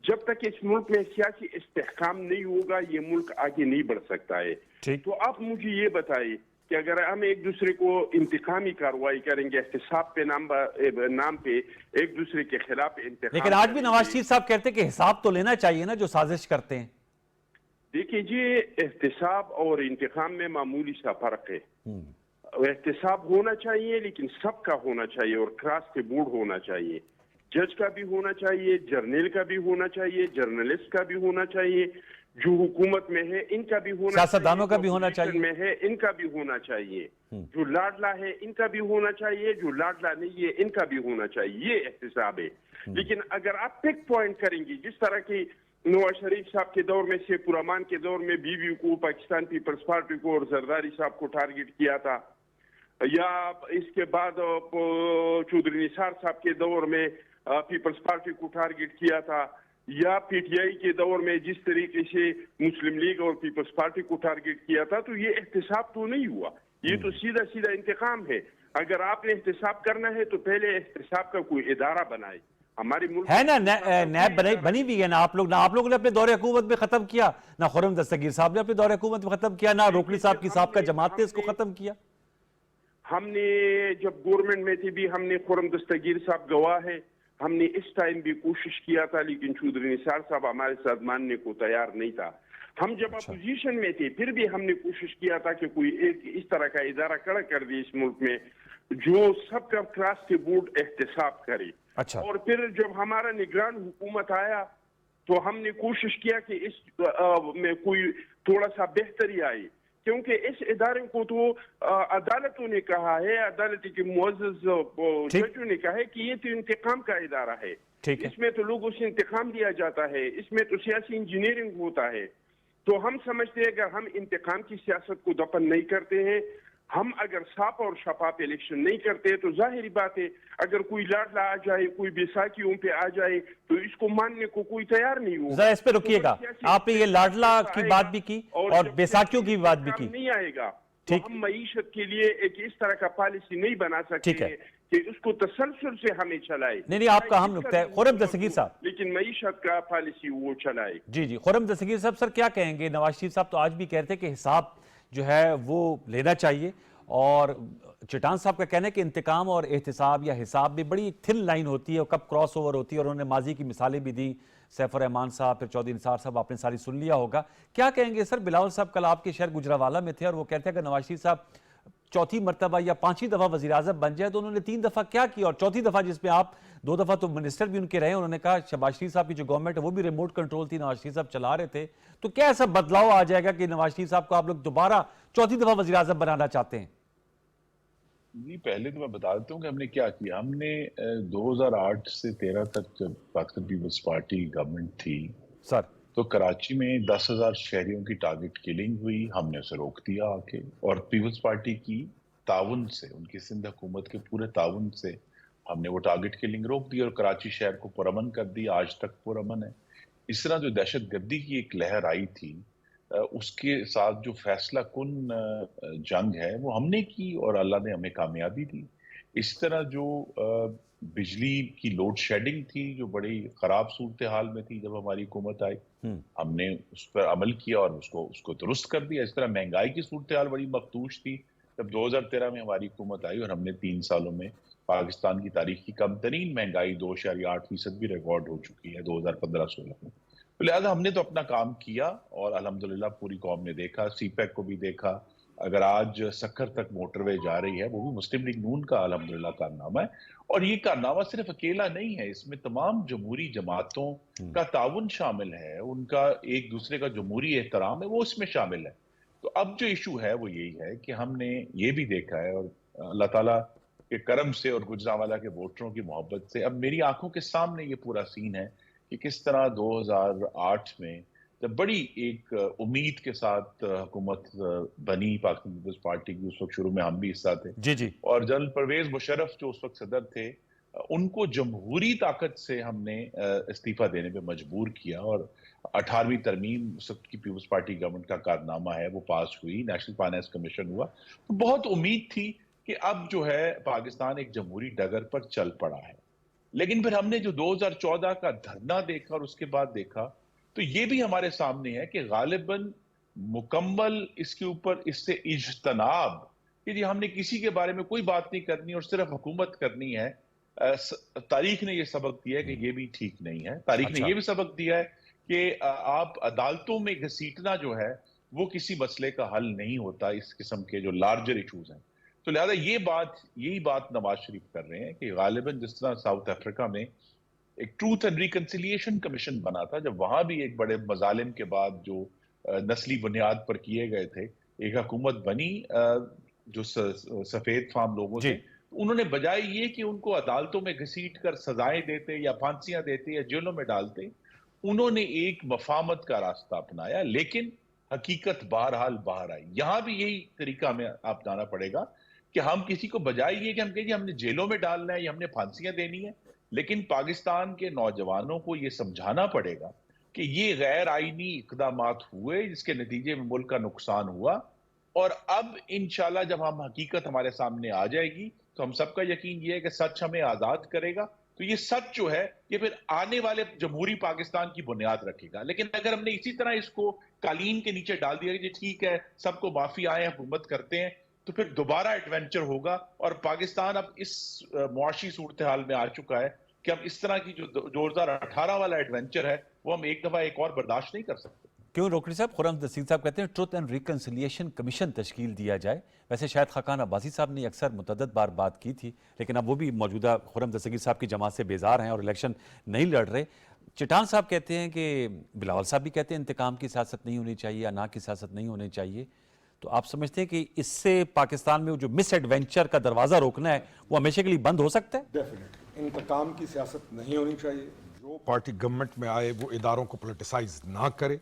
جب تک اس ملک میں سیاسی استحکام نہیں ہوگا یہ ملک آگے نہیں بڑھ سکتا ہے. تو آپ مجھے یہ بتائیے کہ اگر ہم ایک دوسرے کو انتقامی کارروائی کریں گے احتساب پہ نام پہ ایک دوسرے کے خلاف انتقام, لیکن آج بھی نواز شریف صاحب کہتے ہیں کہ حساب تو لینا چاہیے نا جو سازش کرتے ہیں. دیکھیے جی, احتساب اور انتقام میں معمولی سا فرق ہے. احتساب ہونا چاہیے لیکن سب کا ہونا چاہیے اور کراس کے بورڈ ہونا چاہیے. جج کا بھی ہونا چاہیے, جرنیل کا بھی ہونا چاہیے, جرنلسٹ کا بھی ہونا چاہیے, جو حکومت میں ہے ان کا بھی ہونا چاہیے, سیاستدانوں کا بھی ہونا چاہیے, میں ہے ان کا بھی ہونا چاہیے, جو لاڈلا ہے ان کا بھی ہونا چاہیے, جو لاڈلا نہیں ہے ان کا بھی ہونا چاہیے. یہ احتساب ہے. لیکن اگر آپ پک پوائنٹ کریں گی جس طرح کی نواز شریف صاحب کے دور میں, سیف الرحمان کے دور میں بی بی کو, پاکستان پیپلز پارٹی کو اور زرداری صاحب کو ٹارگٹ کیا تھا, یا اس کے بعد چودھری نثار صاحب کے دور میں پیپلز پارٹی کو ٹارگٹ کیا تھا, یا پی ٹی آئی کے دور میں جس طریقے سے مسلم لیگ اور پیپلز پارٹی کو ٹارگٹ کیا تھا, تو یہ احتساب تو نہیں ہوا, یہ تو سیدھا انتقام ہے. اگر آپ نے احتساب کرنا ہے تو پہلے احتساب کا کوئی ادارہ بنائے. ہمارے ملک ہے نا نیب بنی بھی ہے نا, آپ لوگ نے اپنے دور حکومت میں ختم کیا, نہ خرم دستگیر صاحب نے اپنے دور حکومت میں ختم کیا, نہ روکڑی صاحب کی سابقہ جماعت نے اس کو ختم کیا. ہم نے جب گورنمنٹ میں تھے بھی ہم نے خرم دستگیر صاحب گواہ ہے, ہم نے اس ٹائم بھی کوشش کیا تھا لیکن چودھری نثار صاحب ہمارے ساتھ ماننے کو تیار نہیں تھا. ہم جب اپوزیشن میں تھے پھر بھی ہم نے کوشش کیا تھا کہ کوئی ایک اس طرح کا ادارہ کھڑا کر دے اس ملک میں جو سب کا کراس کے بورڈ احتساب کرے. اور پھر جب ہمارا نگران حکومت آیا تو ہم نے کوشش کیا کہ اس میں کوئی تھوڑا سا بہتری آئی, کیونکہ اس ادارے کو تو عدالتوں نے کہا ہے, عدالت کے معزز ججوں نے کہا ہے کہ یہ تو انتقام کا ادارہ ہے, اس میں تو لوگوں سے انتقام دیا جاتا ہے, اس میں تو سیاسی انجینئرنگ ہوتا ہے. تو ہم سمجھتے ہیں اگر ہم انتقام کی سیاست کو دفن نہیں کرتے ہیں, ہم اگر صاف اور شفاف الیکشن نہیں کرتے تو ظاہری بات ہے اگر کوئی لاڈلا آ جائے, کوئی بیساکھیوں پہ آ جائے تو اس کو ماننے کو کوئی تیار نہیں ہوگا. ذرا اس پہ رکیے گا, آپ نے یہ لاڈلا کی بات بھی کی اور بیساکھیوں کی بھی بات بھی کی. نہیں آئے گا تو ہم معیشت کے لیے ایک اس طرح کا پالیسی نہیں بنا سکتے کہ اس کو تسلسل سے ہمیں چلائے. نہیں آپ کا اہم نکتہ ہے خرم دستگیر صاحب, لیکن معیشت کا پالیسی وہ چلائے. جی خرم دستگیر صاحب, سر کیا کہیں گے؟ نواز شریف صاحب تو آج بھی کہتے ہیں کہ حساب جو ہے وہ لینا چاہیے, اور چٹان صاحب کا کہنا ہے کہ انتقام اور احتساب یا حساب میں بڑی تھن لائن ہوتی ہے اور کب کراس اوور ہوتی ہے, اور انہوں نے ماضی کی مثالیں بھی دیں, سیف الرحمان صاحب, پھر چودھری نثار صاحب, آپ نے ساری سن لیا ہوگا. کیا کہیں گے سر؟ بلاول صاحب کل آپ کے شہر گجرانوالہ میں تھے اور وہ کہتے ہیں کہ نواز شریف صاحب چوتھی مرتبہ یا پانچویں دفعہ وزیر اعظم بن جائے تو انہوں نے 3 دفعہ کیا کیا, اور چوتھی دفعہ جس میں آپ 2 دفعہ تو منسٹر بھی ان کے رہے, انہوں نے کہا شہباز شریف صاحب کی جو گورنمنٹ ہے وہ بھی ریموٹ کنٹرول تھی, نواز شریف صاحب چلا رہے تھے. تو کیا ایسا بدلاؤ آ جائے گا کہ نواز شریف صاحب کو آپ لوگ دوبارہ چوتھی دفعہ وزیر اعظم بنانا چاہتے ہیں؟ جی پہلے تو میں بتا دیتا ہوں کہ ہم نے کیا کیا. ہم نے 2008 سے 13 تک جب پاکستان پیپلز پارٹی گورنمنٹ تھی سر, تو کراچی میں 10,000 شہریوں کی ٹارگٹ کلنگ ہوئی, ہم نے اسے روک دیا آ کے, اور پیپلز پارٹی کی تعاون سے, ان کی سندھ حکومت کے پورے تعاون سے ہم نے وہ ٹارگٹ کلنگ روک دی اور کراچی شہر کو پرامن کر دیا. آج تک پرامن ہے. اس طرح جو دہشت گردی کی ایک لہر آئی تھی, اس کے ساتھ جو فیصلہ کن جنگ ہے وہ ہم نے کی اور اللہ نے ہمیں کامیابی دی. اس طرح جو بجلی کی لوڈ شیڈنگ تھی جو بڑی خراب صورتحال میں تھی جب ہماری حکومت آئی, ہم نے اس پر عمل کیا اور اس کو درست کر دیا. اس طرح مہنگائی کی صورتحال بڑی مفتوش تھی جب 2013 میں ہماری حکومت آئی اور ہم نے 3 سالوں میں پاکستان کی تاریخ کی کم ترین مہنگائی 2.8% بھی ریکارڈ ہو چکی ہے 2015-16 میں. تو لہٰذا ہم نے تو اپنا کام کیا اور الحمدللہ پوری قوم نے دیکھا, سی پیک کو بھی دیکھا. اگر آج سکھر تک موٹر وے جا رہی ہے وہ بھی مسلم لیگ نون کا الحمدللہ کارنامہ ہے. اور یہ کارنامہ صرف اکیلا نہیں ہے, اس میں تمام جمہوری جماعتوں کا تعاون شامل ہے, ان کا ایک دوسرے کا جمہوری احترام ہے وہ اس میں شامل ہے. تو اب جو ایشو ہے وہ یہی ہے کہ ہم نے یہ بھی دیکھا ہے اور اللہ تعالیٰ کے کرم سے اور گجرانوالہ کے ووٹروں کی محبت سے اب میری آنکھوں کے سامنے یہ پورا سین ہے کہ کس طرح 2008 میں جب بڑی ایک امید کے ساتھ حکومت بنی پاکستان پیپلز پارٹی کی, اس وقت شروع میں ہم بھی حصہ تھے, اور جنرل پرویز مشرف جو اس وقت صدر تھے ان کو جمہوری طاقت سے ہم نے استعفیٰ دینے پہ مجبور کیا اور 18ویں ترمیم اس وقت کی پیپلز پارٹی گورنمنٹ کا کارنامہ ہے وہ پاس ہوئی, نیشنل فائنانس کمیشن ہوا. تو بہت امید تھی کہ اب جو ہے پاکستان ایک جمہوری ڈگر پر چل پڑا ہے. لیکن پھر ہم نے جو 2014 کا دھرنا دیکھا اور اس کے بعد دیکھا تو یہ بھی ہمارے سامنے ہے کہ غالباً مکمل اس کے اوپر اس سے اجتناب کہ جی ہم نے کسی کے بارے میں کوئی بات نہیں کرنی اور صرف حکومت کرنی ہے. تاریخ نے یہ سبق دیا ہے کہ یہ بھی ٹھیک نہیں ہے. تاریخ نے یہ بھی سبق دیا ہے کہ آپ عدالتوں میں گھسیٹنا جو ہے وہ کسی مسئلے کا حل نہیں ہوتا اس قسم کے جو لارجر ایشوز ہیں. تو لہذا یہی بات نواز شریف کر رہے ہیں کہ غالباً جس طرح ساؤتھ افریقہ میں ایک ٹروتھ اینڈ ریکنسیلیشن کمیشن بنا تھا, جب وہاں بھی ایک بڑے مظالم کے بعد جو نسلی بنیاد پر کیے گئے تھے ایک حکومت بنی جو سفید فام لوگوں سے, انہوں نے بجائے یہ کہ ان کو عدالتوں میں گھسیٹ کر سزائیں دیتے یا پھانسیاں دیتے یا جیلوں میں ڈالتے, انہوں نے ایک مفاہمت کا راستہ اپنایا. لیکن حقیقت بہرحال باہر آئی. یہاں بھی یہی طریقہ ہمیں اپنانا پڑے گا کہ ہم کسی کو بجائے یہ کہ ہم کہیں ہم نے جیلوں میں ڈالنا ہے یا ہم نے پھانسیاں دینی ہے, لیکن پاکستان کے نوجوانوں کو یہ سمجھانا پڑے گا کہ یہ غیر آئینی اقدامات ہوئے جس کے نتیجے میں ملک کا نقصان ہوا. اور اب انشاءاللہ جب ہم حقیقت ہمارے سامنے آ جائے گی تو ہم سب کا یقین یہ ہے کہ سچ ہمیں آزاد کرے گا. تو یہ سچ جو ہے یہ پھر آنے والے جمہوری پاکستان کی بنیاد رکھے گا. لیکن اگر ہم نے اسی طرح اس کو قالین کے نیچے ڈال دیا کہ ٹھیک ہے سب کو معافی آئے حکومت کرتے ہیں, تو پھر دوبارہ ایڈونچر ہوگا. اور پاکستان اب اس معاشی صورتحال میں آ چکا ہے کہ اب اس طرح کی جو 2018 والا ایڈونچر ہے وہ ہم ایک دفعہ ایک اور برداشت نہیں کر سکتے. کیوں روکڑی صاحب؟ خرم نصیر صاحب کہتے ہیں ٹروتھ اینڈ ریکنسیلیشن کمیشن تشکیل دیا جائے. ویسے شاید خاقان عباسی صاحب نے اکثر متعدد بار بات کی تھی, لیکن اب وہ بھی موجودہ خرم دستگیر صاحب کی جماعت سے بیزار ہیں اور الیکشن نہیں لڑ رہے. چٹان صاحب کہتے ہیں کہ بلاول صاحب بھی کہتے ہیں انتقام کی سیاست نہیں ہونی چاہیے, انا کی سیاست نہیں ہونی چاہیے. تو آپ سمجھتے ہیں کہ اس سے پاکستان میں جو مس ایڈونچر کا دروازہ روکنا ہے وہ ہمیشہ کے لیے بند ہو سکتا ہے؟ ڈیفینیٹلی انتقام کی سیاست نہیں ہونی چاہیے. جو پارٹی گورنمنٹ میں آئے وہ اداروں کو پولیٹیسائز نہ کرے.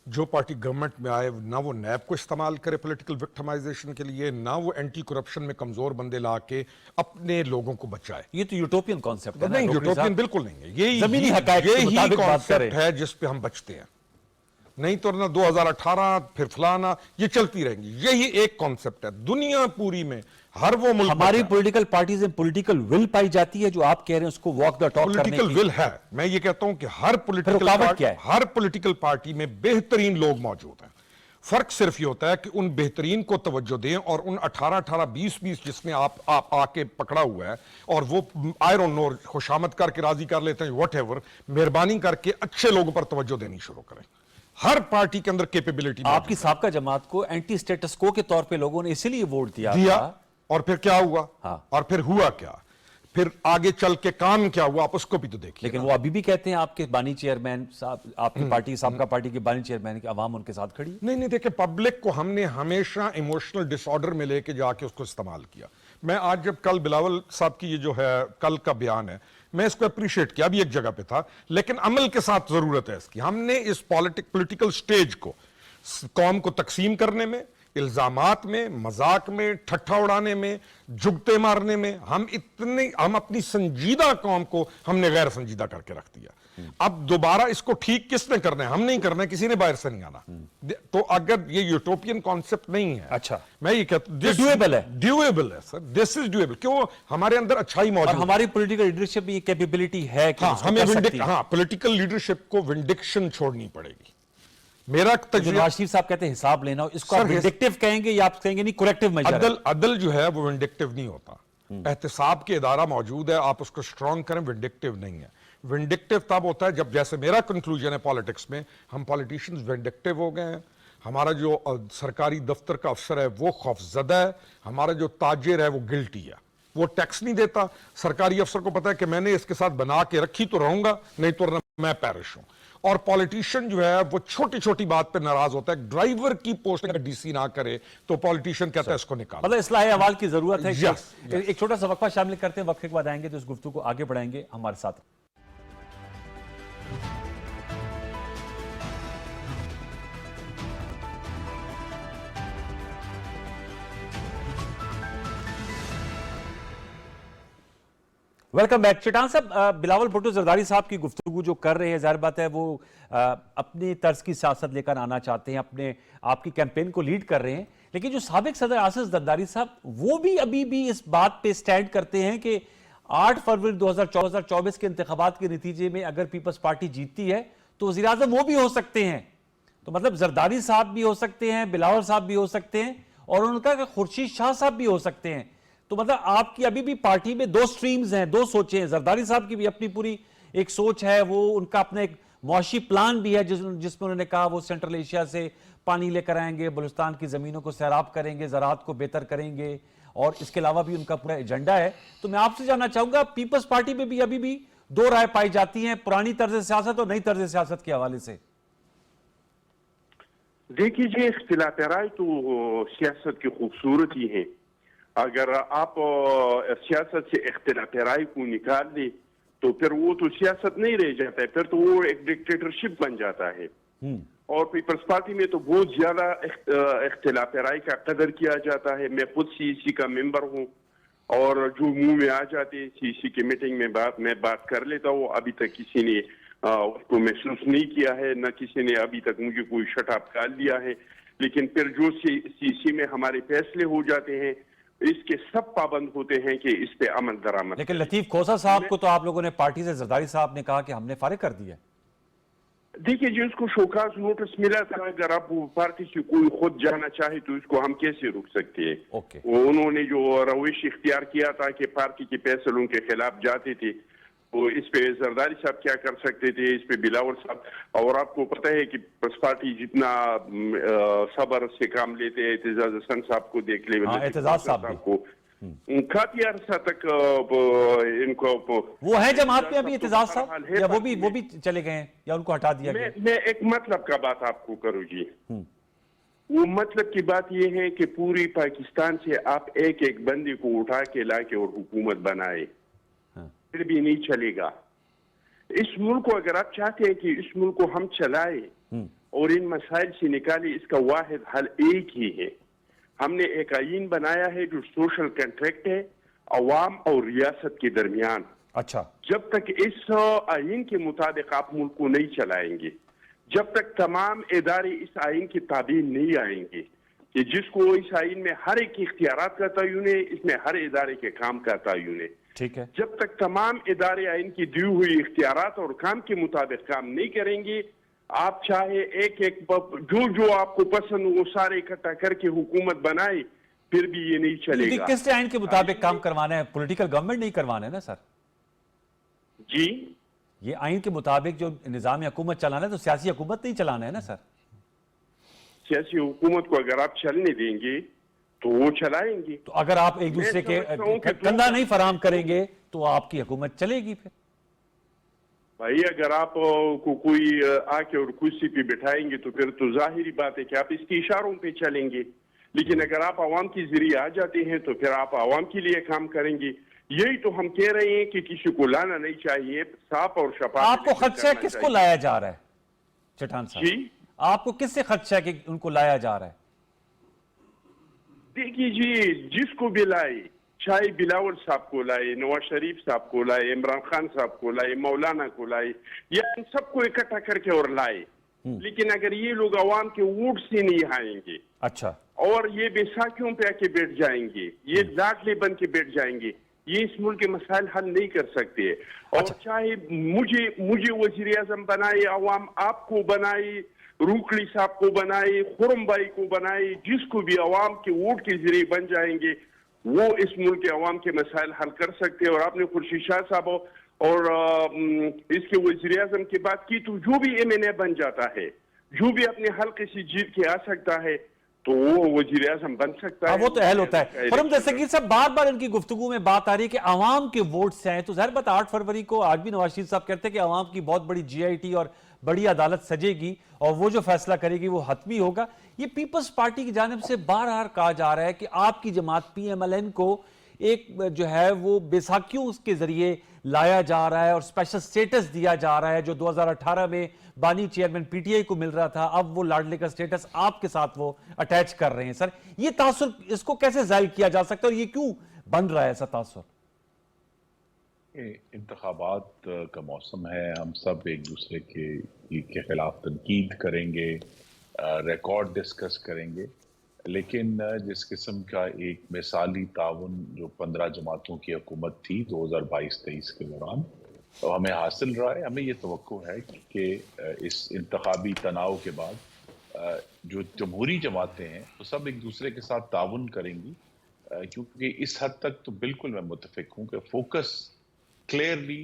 جو پارٹی گورنمنٹ میں آئے نہ وہ نیب کو استعمال کرے پولیٹیکل وکٹمائزیشن کے لیے, نہ وہ اینٹی کرپشن میں کمزور بندے لا کے اپنے لوگوں کو بچائے. یہ تو یوٹوپین کانسیپٹ ہے. نہیں, یوٹوپین بالکل نہیں ہے. زمینی حقائق کے مطابق بات کریں. کانسیپٹ ہے جس پہ ہم بچتے ہیں. نہیں تو نہ 2018 پھر فلانا یہ چلتی رہیں گی. یہی ایک کانسیپٹ ہے دنیا پوری میں ہر وہ ملک. ہماری پولیٹیکل پارٹیز میں پولیٹیکل ول پائی جاتی ہے جو آپ کہہ رہے ہیں اس کو واک دا ٹاک کرنے کی. پولیٹیکل ول ہے. میں یہ کہتا ہوں کہ ہر پولیٹیکل پارٹی میں بہترین لوگ موجود ہیں. فرق صرف یہ ہوتا ہے کہ ان بہترین کو توجہ دیں اور ان 18 20 جس نے آپ آ کے پکڑا ہوا ہے اور وہ آئی ڈونٹ نو خوشامد کر کے راضی کر لیتے ہیں واٹ ایور, مہربانی کر کے اچھے لوگوں پر توجہ دینی شروع کریں. ہر پارٹی کے اندر کیپیبلٹی. آپ کی سابقہ جماعت کو اینٹی اسٹیٹس کو کے طور پہ لوگوں نے اسی لیے ووٹ دیا اور پھر کیا ہوا اور پھر ہوا کیا, پھر آگے چل کے کام کیا ہوا آپ اس کو بھی تو دیکھیے. لیکن وہ ابھی بھی کہتے ہیں آپ کے بانی چیئرمین صاحب, آپ کی پارٹی سابقہ پارٹی کے بانی چیئرمین کی عوام ان کے ساتھ کھڑی. نہیں دیکھیں پبلک کو ہم نے ہمیشہ ایموشنل ڈس آرڈر میں لے کے جا کے اس کو استعمال کیا. میں آج جب کل بلاول صاحب کی یہ جو ہے کل کا بیان ہے میں اس کو اپریشیٹ کیا, بھی ایک جگہ پہ تھا, لیکن عمل کے ساتھ ضرورت ہے اس کی. ہم نے اس پولیٹیکل سٹیج کو قوم کو تقسیم کرنے میں, الزامات میں، مذاق میں، ٹھٹھا اڑانے میں، جگتے مارنے میں ہم اپنی سنجیدہ قوم کو ہم نے غیر سنجیدہ کر کے رکھ دیا. اب دوبارہ اس کو ٹھیک کس نے کرنا ہے؟ ہم نہیں کرنا ہے، کسی نے باہر سے نہیں آنا. تو اگر یہ یوٹوپین کانسیپٹ نہیں ہے، اچھا، میں یہ کہتا ہوں ڈیویبل ہے، ڈیویبل ہے سر، دس از ڈیویبل. کیوں؟ ہمارے اندر اچھائی موجود اور ہے. ہماری پولیٹیکل لیڈرشپ میں یہ کیپیبلٹی ہے کہ اس کو ہمیں کر سکتی ہے. ہاں پولیٹیکل لیڈرشپ کو ونڈکشن چھوڑنی پڑے گی. میرا جو تجربہ نواز شریف صاحب کہتے ہیں حساب لینا، اس کو سر، آپ وینڈکٹیو کہیں گے یا آپ کہیں گے نہیں کوریکٹیو میجر ہے؟ عدل جو ہے وہ ونڈکٹیو نہیں ہوتا. احتساب کے ادارہ موجود ہے، آپ اس کو سٹرونگ کریں، ونڈکٹیو نہیں ہے. ونڈکٹیو تب ہوتا ہے جب، جیسے میرا کنکلوژن ہے پالیٹکس میں، ہم پالیٹیشنز ونڈکٹیو ہو گئے ہیں. ہمارا جو سرکاری دفتر کا افسر ہے وہ خوف زدہ ہے، ہمارا جو تاجر ہے وہ گلٹی ہے، وہ ٹیکس نہیں دیتا. سرکاری افسر کو پتا ہے کہ میں نے اس کے ساتھ بنا کے رکھی تو رہوں گا، نہیں تو میں پیرش ہوں. اور پالیٹیشین جو ہے وہ چھوٹی چھوٹی بات پہ ناراض ہوتا ہے. ڈرائیور کی پوسٹ اگر ڈی سی نہ کرے تو پالیٹیشین کہتا ہے اس کو نکال. مطلب اصلاح احوال کی ضرورت ہے. Yes, yes. ایک چھوٹا سا وقفہ شامل کرتے ہیں، وقفے کے بعد آئیں گے تو اس گفتگو کو آگے بڑھائیں گے. ہمارے ساتھ ویلکم بیک. چٹان صاحب، بلاول بھٹو زرداری صاحب کی گفتگو جو کر رہے ہیں، ظاہر بات ہے وہ اپنی طرز کی سیاست لے کر آنا چاہتے ہیں، اپنے آپ کی کیمپین کو لیڈ کر رہے ہیں. لیکن جو سابق صدر آصف زرداری صاحب، وہ بھی ابھی بھی اس بات پہ سٹینڈ کرتے ہیں کہ 8 فروری 2024 کے انتخابات کے نتیجے میں اگر پیپلز پارٹی جیتتی ہے تو وزیر اعظم وہ بھی ہو سکتے ہیں. تو مطلب زرداری صاحب بھی ہو سکتے ہیں، بلاول صاحب بھی ہو سکتے ہیں، اور ان کا خورشید شاہ صاحب بھی ہو سکتے ہیں. تو مطلب آپ کی ابھی بھی پارٹی میں 2 سٹریمز ہیں، 2 سوچیں ہیں. زرداری صاحب کی بھی اپنی پوری ایک سوچ ہے، وہ ان کا اپنا ایک معاشی پلان بھی ہے جس میں انہوں نے کہا وہ سینٹرل ایشیا سے پانی لے کر آئیں گے، بلوچستان کی زمینوں کو سیراب کریں گے، زراعت کو بہتر کریں گے، اور اس کے علاوہ بھی ان کا پورا ایجنڈا ہے. تو میں آپ سے جاننا چاہوں گا، پیپلز پارٹی میں بھی ابھی بھی 2 رائے پائی جاتی ہیں، پرانی طرز سیاست اور نئی طرز سیاست کے حوالے سے. دیکھیے جی، اختلاف رائے تو سیاست کی خوبصورتی ہے. اگر آپ سیاست سے اختلاف رائے کو نکال دیں تو پھر وہ تو سیاست نہیں رہ جاتا ہے، پھر تو وہ ایک ڈکٹیٹرشپ بن جاتا ہے. اور پیپلز پارٹی میں تو بہت زیادہ اختلاف رائے کا قدر کیا جاتا ہے. میں خود سی سی کا ممبر ہوں، اور جو منہ میں آ جاتے سی سی کی میٹنگ میں بات کر لیتا ہوں. ابھی تک کسی نے اس کو محسوس نہیں کیا ہے، نہ کسی نے ابھی تک مجھے کوئی شٹ اپ کال دیا ہے. لیکن پھر جو سی سی میں ہمارے فیصلے ہو جاتے ہیں، اس کے سب پابند ہوتے ہیں کہ اس پہ عمل درآمد. لیکن لطیف کھوسا صاحب کو تو آپ لوگوں نے پارٹی سے، زرداری صاحب نے کہا کہ ہم نے فارغ کر دیا. دیکھیے جی، اس کو شوکاز نوٹس ملا تھا. اگر آپ پارٹی سے کوئی خود جانا چاہے تو اس کو ہم کیسے روک سکتے ہیں؟ انہوں نے جو روش اختیار کیا تھا کہ پارٹی کے فیصلوں کے خلاف جاتے تھے، تو اس پہ زرداری صاحب کیا کر سکتے تھے، اس پہ بلاول صاحب. اور آپ کو پتہ ہے کہ پارٹی جتنا صبر سے کام لیتے ہیں، اعتزاز حسن صاحب کو دیکھ لے، اعتزاز صاحب کو کافی عرصہ تک ان کو وہ ہے جماعت میں ابھی اعتزاز صاحب، یا وہ بھی چلے گئے ہیں یا ان کو ہٹا دیا گیا؟ میں ایک مطلب کا بات آپ کو کروں جی. وہ مطلب کی بات یہ ہے کہ پوری پاکستان سے آپ ایک ایک بندے کو اٹھا کے لا کے اور حکومت بنائے، پھر بھی نہیں چلے گا. اس ملک کو اگر آپ چاہتے ہیں کہ اس ملک کو ہم چلائے اور ان مسائل سے نکالے، اس کا واحد حل ایک ہی ہے. ہم نے ایک آئین بنایا ہے جو سوشل کنٹریکٹ ہے عوام اور ریاست کے درمیان. اچھا، جب تک اس آئین کے مطابق آپ ملک کو نہیں چلائیں گے، جب تک تمام ادارے اس آئین کے تابع نہیں آئیں گے، کہ جس کو اس آئین میں ہر ایک اختیارات کا تعین ہے، اس میں ہر ادارے کے کام کا تعین ہے. ٹھیک ہے. جب تک تمام ادارے آئین کی دی ہوئی اختیارات اور کام کے مطابق کام نہیں کریں گے، آپ چاہے ایک ایک جو آپ کو پسند وہ سارے اکٹھا کر کے حکومت بنائے، پھر بھی یہ نہیں چلے گا. کس آئین کے مطابق کام کروانا ہے؟ پولیٹیکل گورنمنٹ نہیں کروانا ہے نا سر جی. یہ آئین کے مطابق جو نظام حکومت چلانا ہے تو سیاسی حکومت نہیں چلانا ہے نا سر. سیاسی حکومت کو اگر آپ چلنے دیں گے تو وہ چلائیں گے. تو اگر آپ ایک دوسرے کے کندھا نہیں فراہم کریں گے تو آپ کی حکومت چلے گی. پھر بھائی اگر آپ کو کوئی آ کے اور کرسی پہ بٹھائیں گے تو پھر تو ظاہری بات ہے کہ آپ اس کے اشاروں پہ چلیں گے. لیکن اگر آپ عوام کے ذریعے آ جاتے ہیں تو پھر آپ عوام کے لیے کام کریں گے. یہی تو ہم کہہ رہے ہیں کہ کسی کو لانا نہیں چاہیے، صاف اور شفاف. آپ کو خدشہ کس کو لایا جا رہا ہے چٹان صاحب؟ جی آپ کو کس سے خدشہ ہے کہ ان کو لایا جا رہا ہے؟ देखिए जी, जिसको भी लाए, चाहे बिलावल साहब को लाए, नवाज शरीफ साहब को लाए, इमरान खान साहब को लाए, मौलाना को लाए, या इन सबको इकट्ठा करके और लाए, लेकिन अगर ये लोग अवाम के वोट से नहीं आएंगे अच्छा और ये बैसाखियों पे आके बैठ जाएंगे, ये लाडले बन के बैठ जाएंगे, ये इस मुल्क के मसाइल हल नहीं कर सकते। और चाहे मुझे वजीर आजम बनाए, अवाम आपको बनाए, रूकली साहब को बनाए, खुरम भाई को बनाए, जिसको भी अवाम के वोट के जरिए बन जाएंगे, वो इस मुल्क के अवाम के मसाइल हल कर सकते हैं। और आपने खुर्शीद शाह साहब और इसके वजीर आजम की बात की, तो जो भी MNA बन जाता है, जो भी अपने हल्के से जीत के आ सकता है, तो वो वजीर आजम बन सकता है। वो तो अहल होता है। खुरम दस्तगीर साहब, बार बार इनकी गुफ्तगू में बात आ रही है कि आवाम के वोट से आए, तो जाहिर बात 8 फरवरी को आज भी नवाज शरीफ साहब कहते हैं कि आवाम की बहुत बड़ी GIT और बड़ी अदालत सजेगी और वो जो फैसला करेगी वो हतमी होगा। ये पीपल्स पार्टी की जानिब से बार बार कहा जा रहा है कि आपकी जमात PMLN को एक जो है वो बैसाखियों के जरिए लाया जा रहा है और स्पेशल स्टेटस दिया जा रहा है, जो 2018 में बानी चेयरमैन PTI को मिल रहा था, अब वो लाडले का स्टेटस आपके साथ वो अटैच कर रहे हैं। सर, ये तासुर, इसको कैसे जाहिर किया जा सकता है और ये क्यों बन रहा है ऐसा तासुर? इंतखाबात का मौसम है, हम सब एक दूसरे के खिलाफ तनकीद करेंगे, रिकॉर्ड डिस्कस करेंगे, लेकिन जिस किस्म का एक मिसाली ताउन जो 15 जमातों की हुकूमत थी 2022-23 के दौरान, तो हमें हासिल रहा है। हमें ये तवक्को है कि इस इंतखाबी तनाव के बाद जो जमहूरी जमातें हैं तो सब एक दूसरे के साथ ताउन करेंगी, क्योंकि इस हद तक तो बिल्कुल मैं मुत्तफिक हूँ कि फोकस क्लियरली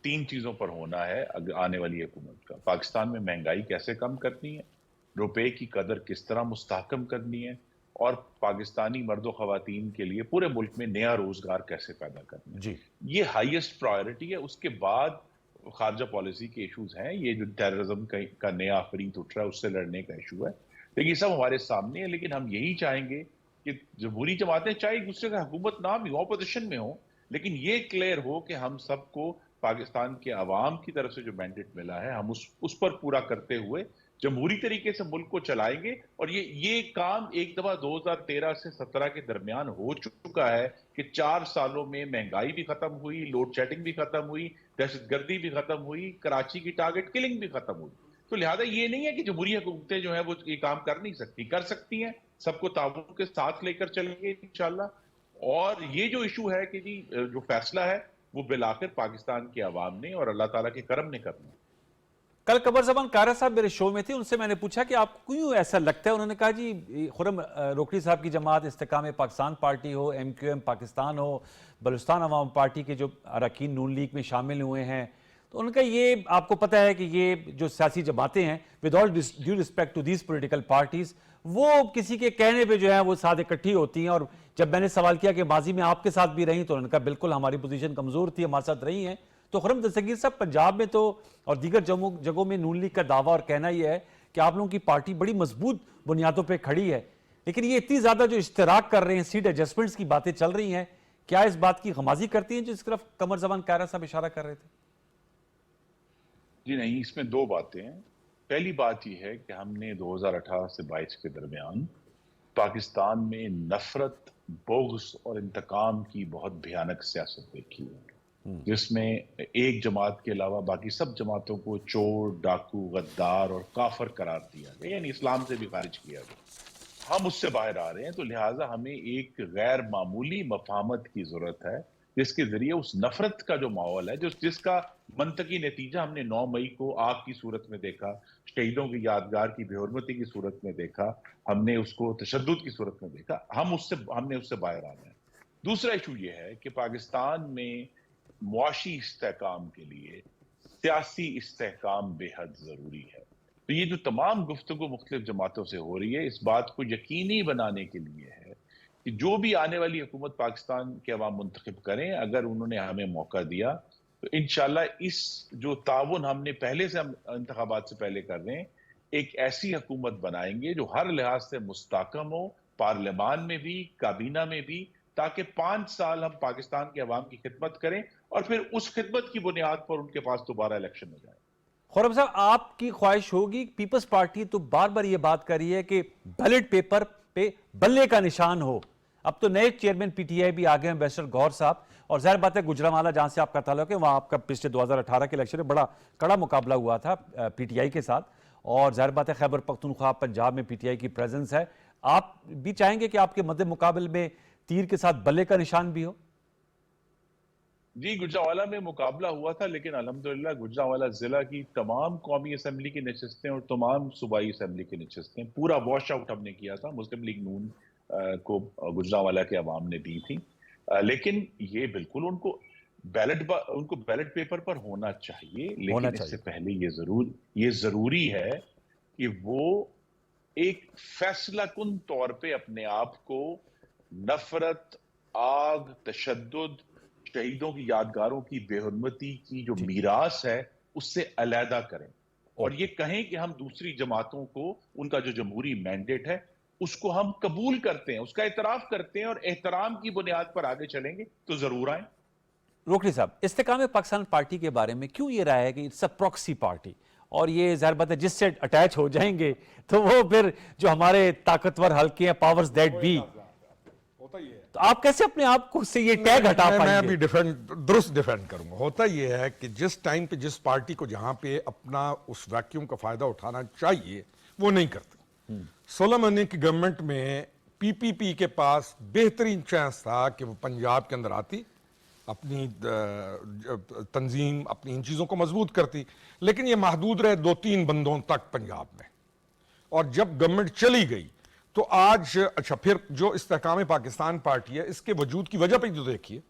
3 चीज़ों पर होना है आने वाली हुकूमत का। पाकिस्तान में महंगाई कैसे कम करनी है, रुपए की कदर किस तरह मुस्तहकम करनी है, और पाकिस्तानी मर्दों खवातीन के लिए पूरे मुल्क में नया रोजगार कैसे पैदा करना है। जी, ये हाईएस्ट प्रायोरिटी है। उसके बाद खारजा पॉलिसी के इश्यूज हैं, ये जो टेररिज्म का नया आफरीत उठ रहा है उससे लड़ने का इशू है, लेकिन ये सब हमारे सामने है। लेकिन हम यही चाहेंगे कि जमहूरी जमातें चाहे एक दूसरे का हुकूमत ना भी हो, अपोजिशन में हो, लेकिन ये क्लियर हो कि हम सबको पाकिस्तान के अवाम की तरफ से जो मैंडेट मिला है हम उस पर पूरा करते हुए जमहूरी तरीके से मुल्क को चलाएंगे। और ये काम एक दफा 2013 से 17 के दरमियान हो चुका है कि 4 सालों में महंगाई भी खत्म हुई, लोड शेडिंग भी खत्म हुई, दहशतगर्दी भी खत्म हुई, कराची की टारगेट किलिंग भी खत्म हुई। तो लिहाजा ये नहीं है कि जमहूरी हुकूमतें जो है वो ये काम कर नहीं सकती, कर सकती हैं, सबको ताउन के साथ लेकर चलेंगे इंशाल्लाह। और ये जो इशू है कि जी जो फैसला है वो बिलाकर पाकिस्तान के अवाम ने और अल्लाह ताला के करम ने करना। कल कमर जमान कारा साहब मेरे शो में थे, उनसे मैंने पूछा कि आपको क्यों ऐसा लगता है। उन्होंने कहा जी खुरम रोकड़ी साहब की जमात इस्तेकाम पाकिस्तान पार्टी हो, MQM पाकिस्तान हो, बलूचिस्तान अवाम पार्टी के जो अरकान नून लीग में शामिल हुए हैं, तो उनका ये आपको पता है कि ये जो सियासी जमातें हैं, with all due respect to these political parties, वो किसी के कहने पे जो है वो साथ इकट्ठी होती हैं। और जब मैंने सवाल किया कि माजी में आपके साथ भी रही, तो उनका बिल्कुल हमारी पोजीशन कमजोर थी, हमारे साथ रही हैं। तो खुरम दस्तगीर साहब, पंजाब में तो और दीगर जगहों में नून लीग का दावा और कहना यह है कि आप लोगों की पार्टी बड़ी मजबूत बुनियादों पर खड़ी है, लेकिन ये इतनी ज्यादा जो इश्तराक कर रहे हैं, सीट एडजस्टमेंट्स की बातें चल रही हैं, क्या इस बात की गमाजी करती हैं जिस तरफ कमर जमान कारा साहब इशारा कर रहे थे? जी नहीं, इसमें 2 बातें हैं। पहली बात यह है कि हमने 2018 से 22 के दरमियान पाकिस्तान में नफरत, बोग्स और इंतकाम की बहुत भयानक सियासत देखी है, जिसमें एक जमात के अलावा बाकी सब जमातों को चोर, डाकू, गद्दार और काफर करार दिया गया, यानी इस्लाम से भी खारिज किया गया। हम उससे बाहर आ रहे हैं, तो लिहाजा हमें एक गैर मामूली मफाहमत की जरूरत है, जिसके जरिए उस नफरत का जो माहौल है, जिसका मंतकी नतीजा हमने 9 मई को आग की सूरत में देखा, शहीदों की यादगार की बेहुरमती की सूरत में देखा, हमने उसको तशद्दुद की सूरत में देखा, हमने उससे बाहर आना है। दूसरा इशू ये है कि पाकिस्तान में मुआशी इस्तेहकाम के लिए सियासी इस्तेहकाम बेहद जरूरी है। तो ये जो तमाम गुफ्तगू मुख्तलिफ जमातों से हो रही है, इस बात को यकीनी बनाने के लिए है कि जो भी आने वाली हुकूमत पाकिस्तान के अवाम मुंतखब करें, अगर उन्होंने हमें मौका दिया तो इंशाल्लाह इस जो ताउन हमने पहले से हम इंतखाबात से पहले कर रहे हैं, एक ऐसी हुकूमत बनाएंगे जो हर लिहाज से मुस्तहकम हो, पार्लियामान में भी, काबीना में भी, ताकि 5 साल हम पाकिस्तान के अवाम की खिदमत करें और फिर उस खिदमत की बुनियाद पर उनके पास दोबारा इलेक्शन हो जाए। खुरम साहब, आपकी ख्वाहिश होगी, पीपल्स पार्टी तो बार बार ये बात कर रही है कि बैलेट पेपर पे बल्ले का निशान हो। अब तो नए चेयरमैन पीटीआई भी आ गए हैं, बैरिस्टर गौहर साहब, और जाहिर बात है गुजरांवाला जहां से आपका ताल्लुक है, वहां आपका पिछले 2018 के इलेक्शन में बड़ा कड़ा मुकाबला हुआ था पीटीआई के साथ, और जाहिर बात है खैबर पख्तूनख्वा पंजाब में पीटीआई की प्रेजेंस है। आप भी चाहेंगे कि आपके मद्दे मुकाबले में तीर के साथ बल्ले का निशान भी हो? जी, गुजरांवाला में मुकाबला हुआ था, लेकिन अल्हम्दुलिल्लाह गुजरांवाला जिला की तमाम कौमी असम्बली की नशिस्तें और तमाम सूबाई असम्बली की नशिस्तें पूरा वॉश आउट हमने किया था। मुस्लिम लीग नून को गुजरांवाला के अवाम ने दी थी, लेकिन ये बिल्कुल उनको बैलेट पेपर पर होना चाहिए, लेकिन इससे पहले ये जरूरी है कि वो एक फैसला कुन तौर पे अपने आप को नफरत, आग, तशद्दुद, शहीदों की यादगारों की बेहुरमती की जो मीरास है उससे अलहदा करें, और ये कहें कि हम दूसरी जमातों को उनका जो जमहूरी मैंडेट है उसको हम कबूल करते हैं, उसका एतराफ करते हैं और एहतराम की बुनियाद पर आगे चलेंगे तो जरूर आए। रोकड़ी साहब, इस्तेकाम पाकिस्तान पार्टी के बारे में क्यों ये राय है कि इट्स अ प्रॉक्सी पार्टी, और ये जाहिर बात है जिससे अटैच हो जाएंगे तो वो फिर जो हमारे ताकतवर हल्के हैं, पावर्स दैट बी, तो आप कैसे अपने आप को से ये टैग हटा पाएंगे? मैं अभी दुरुस्त डिफेंड करूंगा। होता यह है कि जिस टाइम पे जिस पार्टी को जहां पे अपना उस वैक्यूम का फायदा उठाना चाहिए वो नहीं करती। 16 महीने की गवर्नमेंट में पीपीपी के पास बेहतरीन चांस था कि वो पंजाब के अंदर आती, अपनी तंजीम, अपनी इन चीजों को मजबूत करती, लेकिन ये महदूद रहे 2-3 बंदों तक पंजाब में, और जब गवर्नमेंट चली गई तो आज अच्छा फिर जो इस्तेहकाम पाकिस्तान पार्टी है इसके वजूद की वजह पे जो देखिए,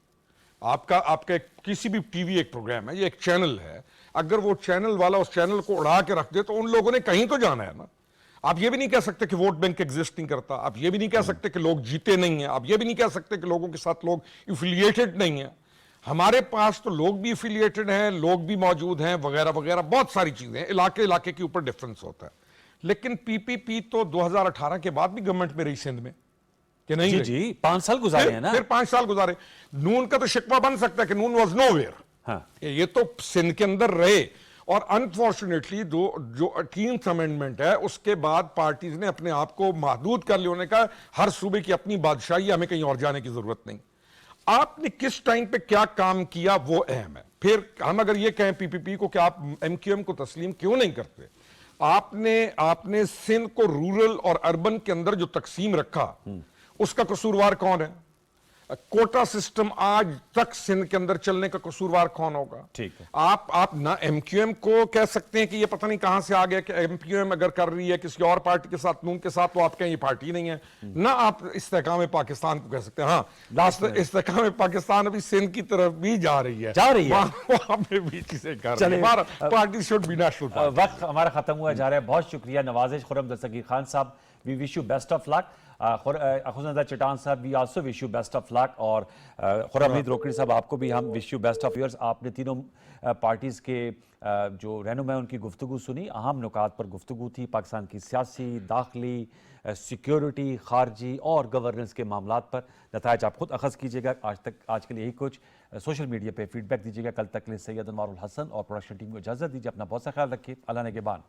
आपका किसी भी टीवी एक प्रोग्राम है, ये एक चैनल है, अगर वो चैनल वाला उस चैनल को उड़ा के रख दे तो उन लोगों ने कहीं तो जाना है ना। आप ये भी नहीं कह सकते कि वोट बैंक एग्जिस्ट नहीं करता, आप ये भी नहीं कह सकते कि लोग जीते नहीं हैं, आप ये भी नहीं कह सकते कि लोगों के साथ लोग एफिलिएटेड नहीं है। हमारे पास तो लोग भी एफिलिएटेड हैं, लोग भी मौजूद हैं, वगैरह वगैरह बहुत सारी चीजें हैं, इलाके के ऊपर डिफरेंस होता है। लेकिन पीपीपी तो 2018 के बाद भी गवर्नमेंट में रही सिंध में, कि नहीं? जी 5 साल गुजारे हैं ना। फिर 5 साल गुजारे। नून का तो शिकवा बन सकता है कि नून वाज नोवेयर, हाँ। ये तो सिंध के अंदर रहे, और अनफॉर्चुनेटली जो 18th अमेंडमेंट है उसके बाद पार्टीज ने अपने आप को महदूद कर लिया, उन्होंने कहा हर सूबे की अपनी बादशाही, हमें कहीं और जाने की जरूरत नहीं। आपने किस टाइम पे क्या काम किया वो अहम है। फिर हम अगर ये कहें पीपीपी को कि आप एमक्यूएम को तस्लीम क्यों नहीं करते, आपने सिंध को रूरल और अर्बन के अंदर जो तकसीम रखा उसका कसूरवार कौन है? कोटा सिस्टम आज तक सिंध के अंदर चलने का कसूरवार कौन होगा? ठीक है। आप ना एमक्यूएम को कह सकते हैं कि ये पता नहीं कहां से आ गया कि एमक्यूएम अगर कर रही है किसी और पार्टी के साथ, नून के साथ, तो आप कहें ये पार्टी नहीं है। ना आप इस्तेहकाम पाकिस्तान को कह सकते हैं। हाँ, इस्तेहकाम पाकिस्तान अभी सिंध की तरफ भी जा रही है, वहां पे भी चीजें कर रही है। Party should be national. वक्त हमारा खत्म हुआ जा रहा है। बहुत शुक्रिया नवाजिश खुर्रम दस्तगीर खान साहब, we wish you best of luck. अखुज़ चटान साहब, we also wish you best of luck, और खुर्रम रोकड़ी साहब आपको भी हम wish you best of years. आपने तीनों पार्टीज़ के जो रहनुमा उनकी गुफ्तगू सुनी, अहम नुकात पर गुफ्तगू थी, पाकिस्तान की सियासी, दाखिली, सिक्योरिटी, खारजी और गवर्नेंस के मामलात पर। नताइज आप खुद अखज़ कीजिएगा। आज के लिए यही कुछ। सोशल मीडिया पे फीडबैक दीजिएगा। कल तक के लिए सैयद अनवारुल हसन और प्रोडक्शन टीम को इजाज़त दीजिए। अपना बहुत सा ख्याल रखिए। अल्लाह ने के बान।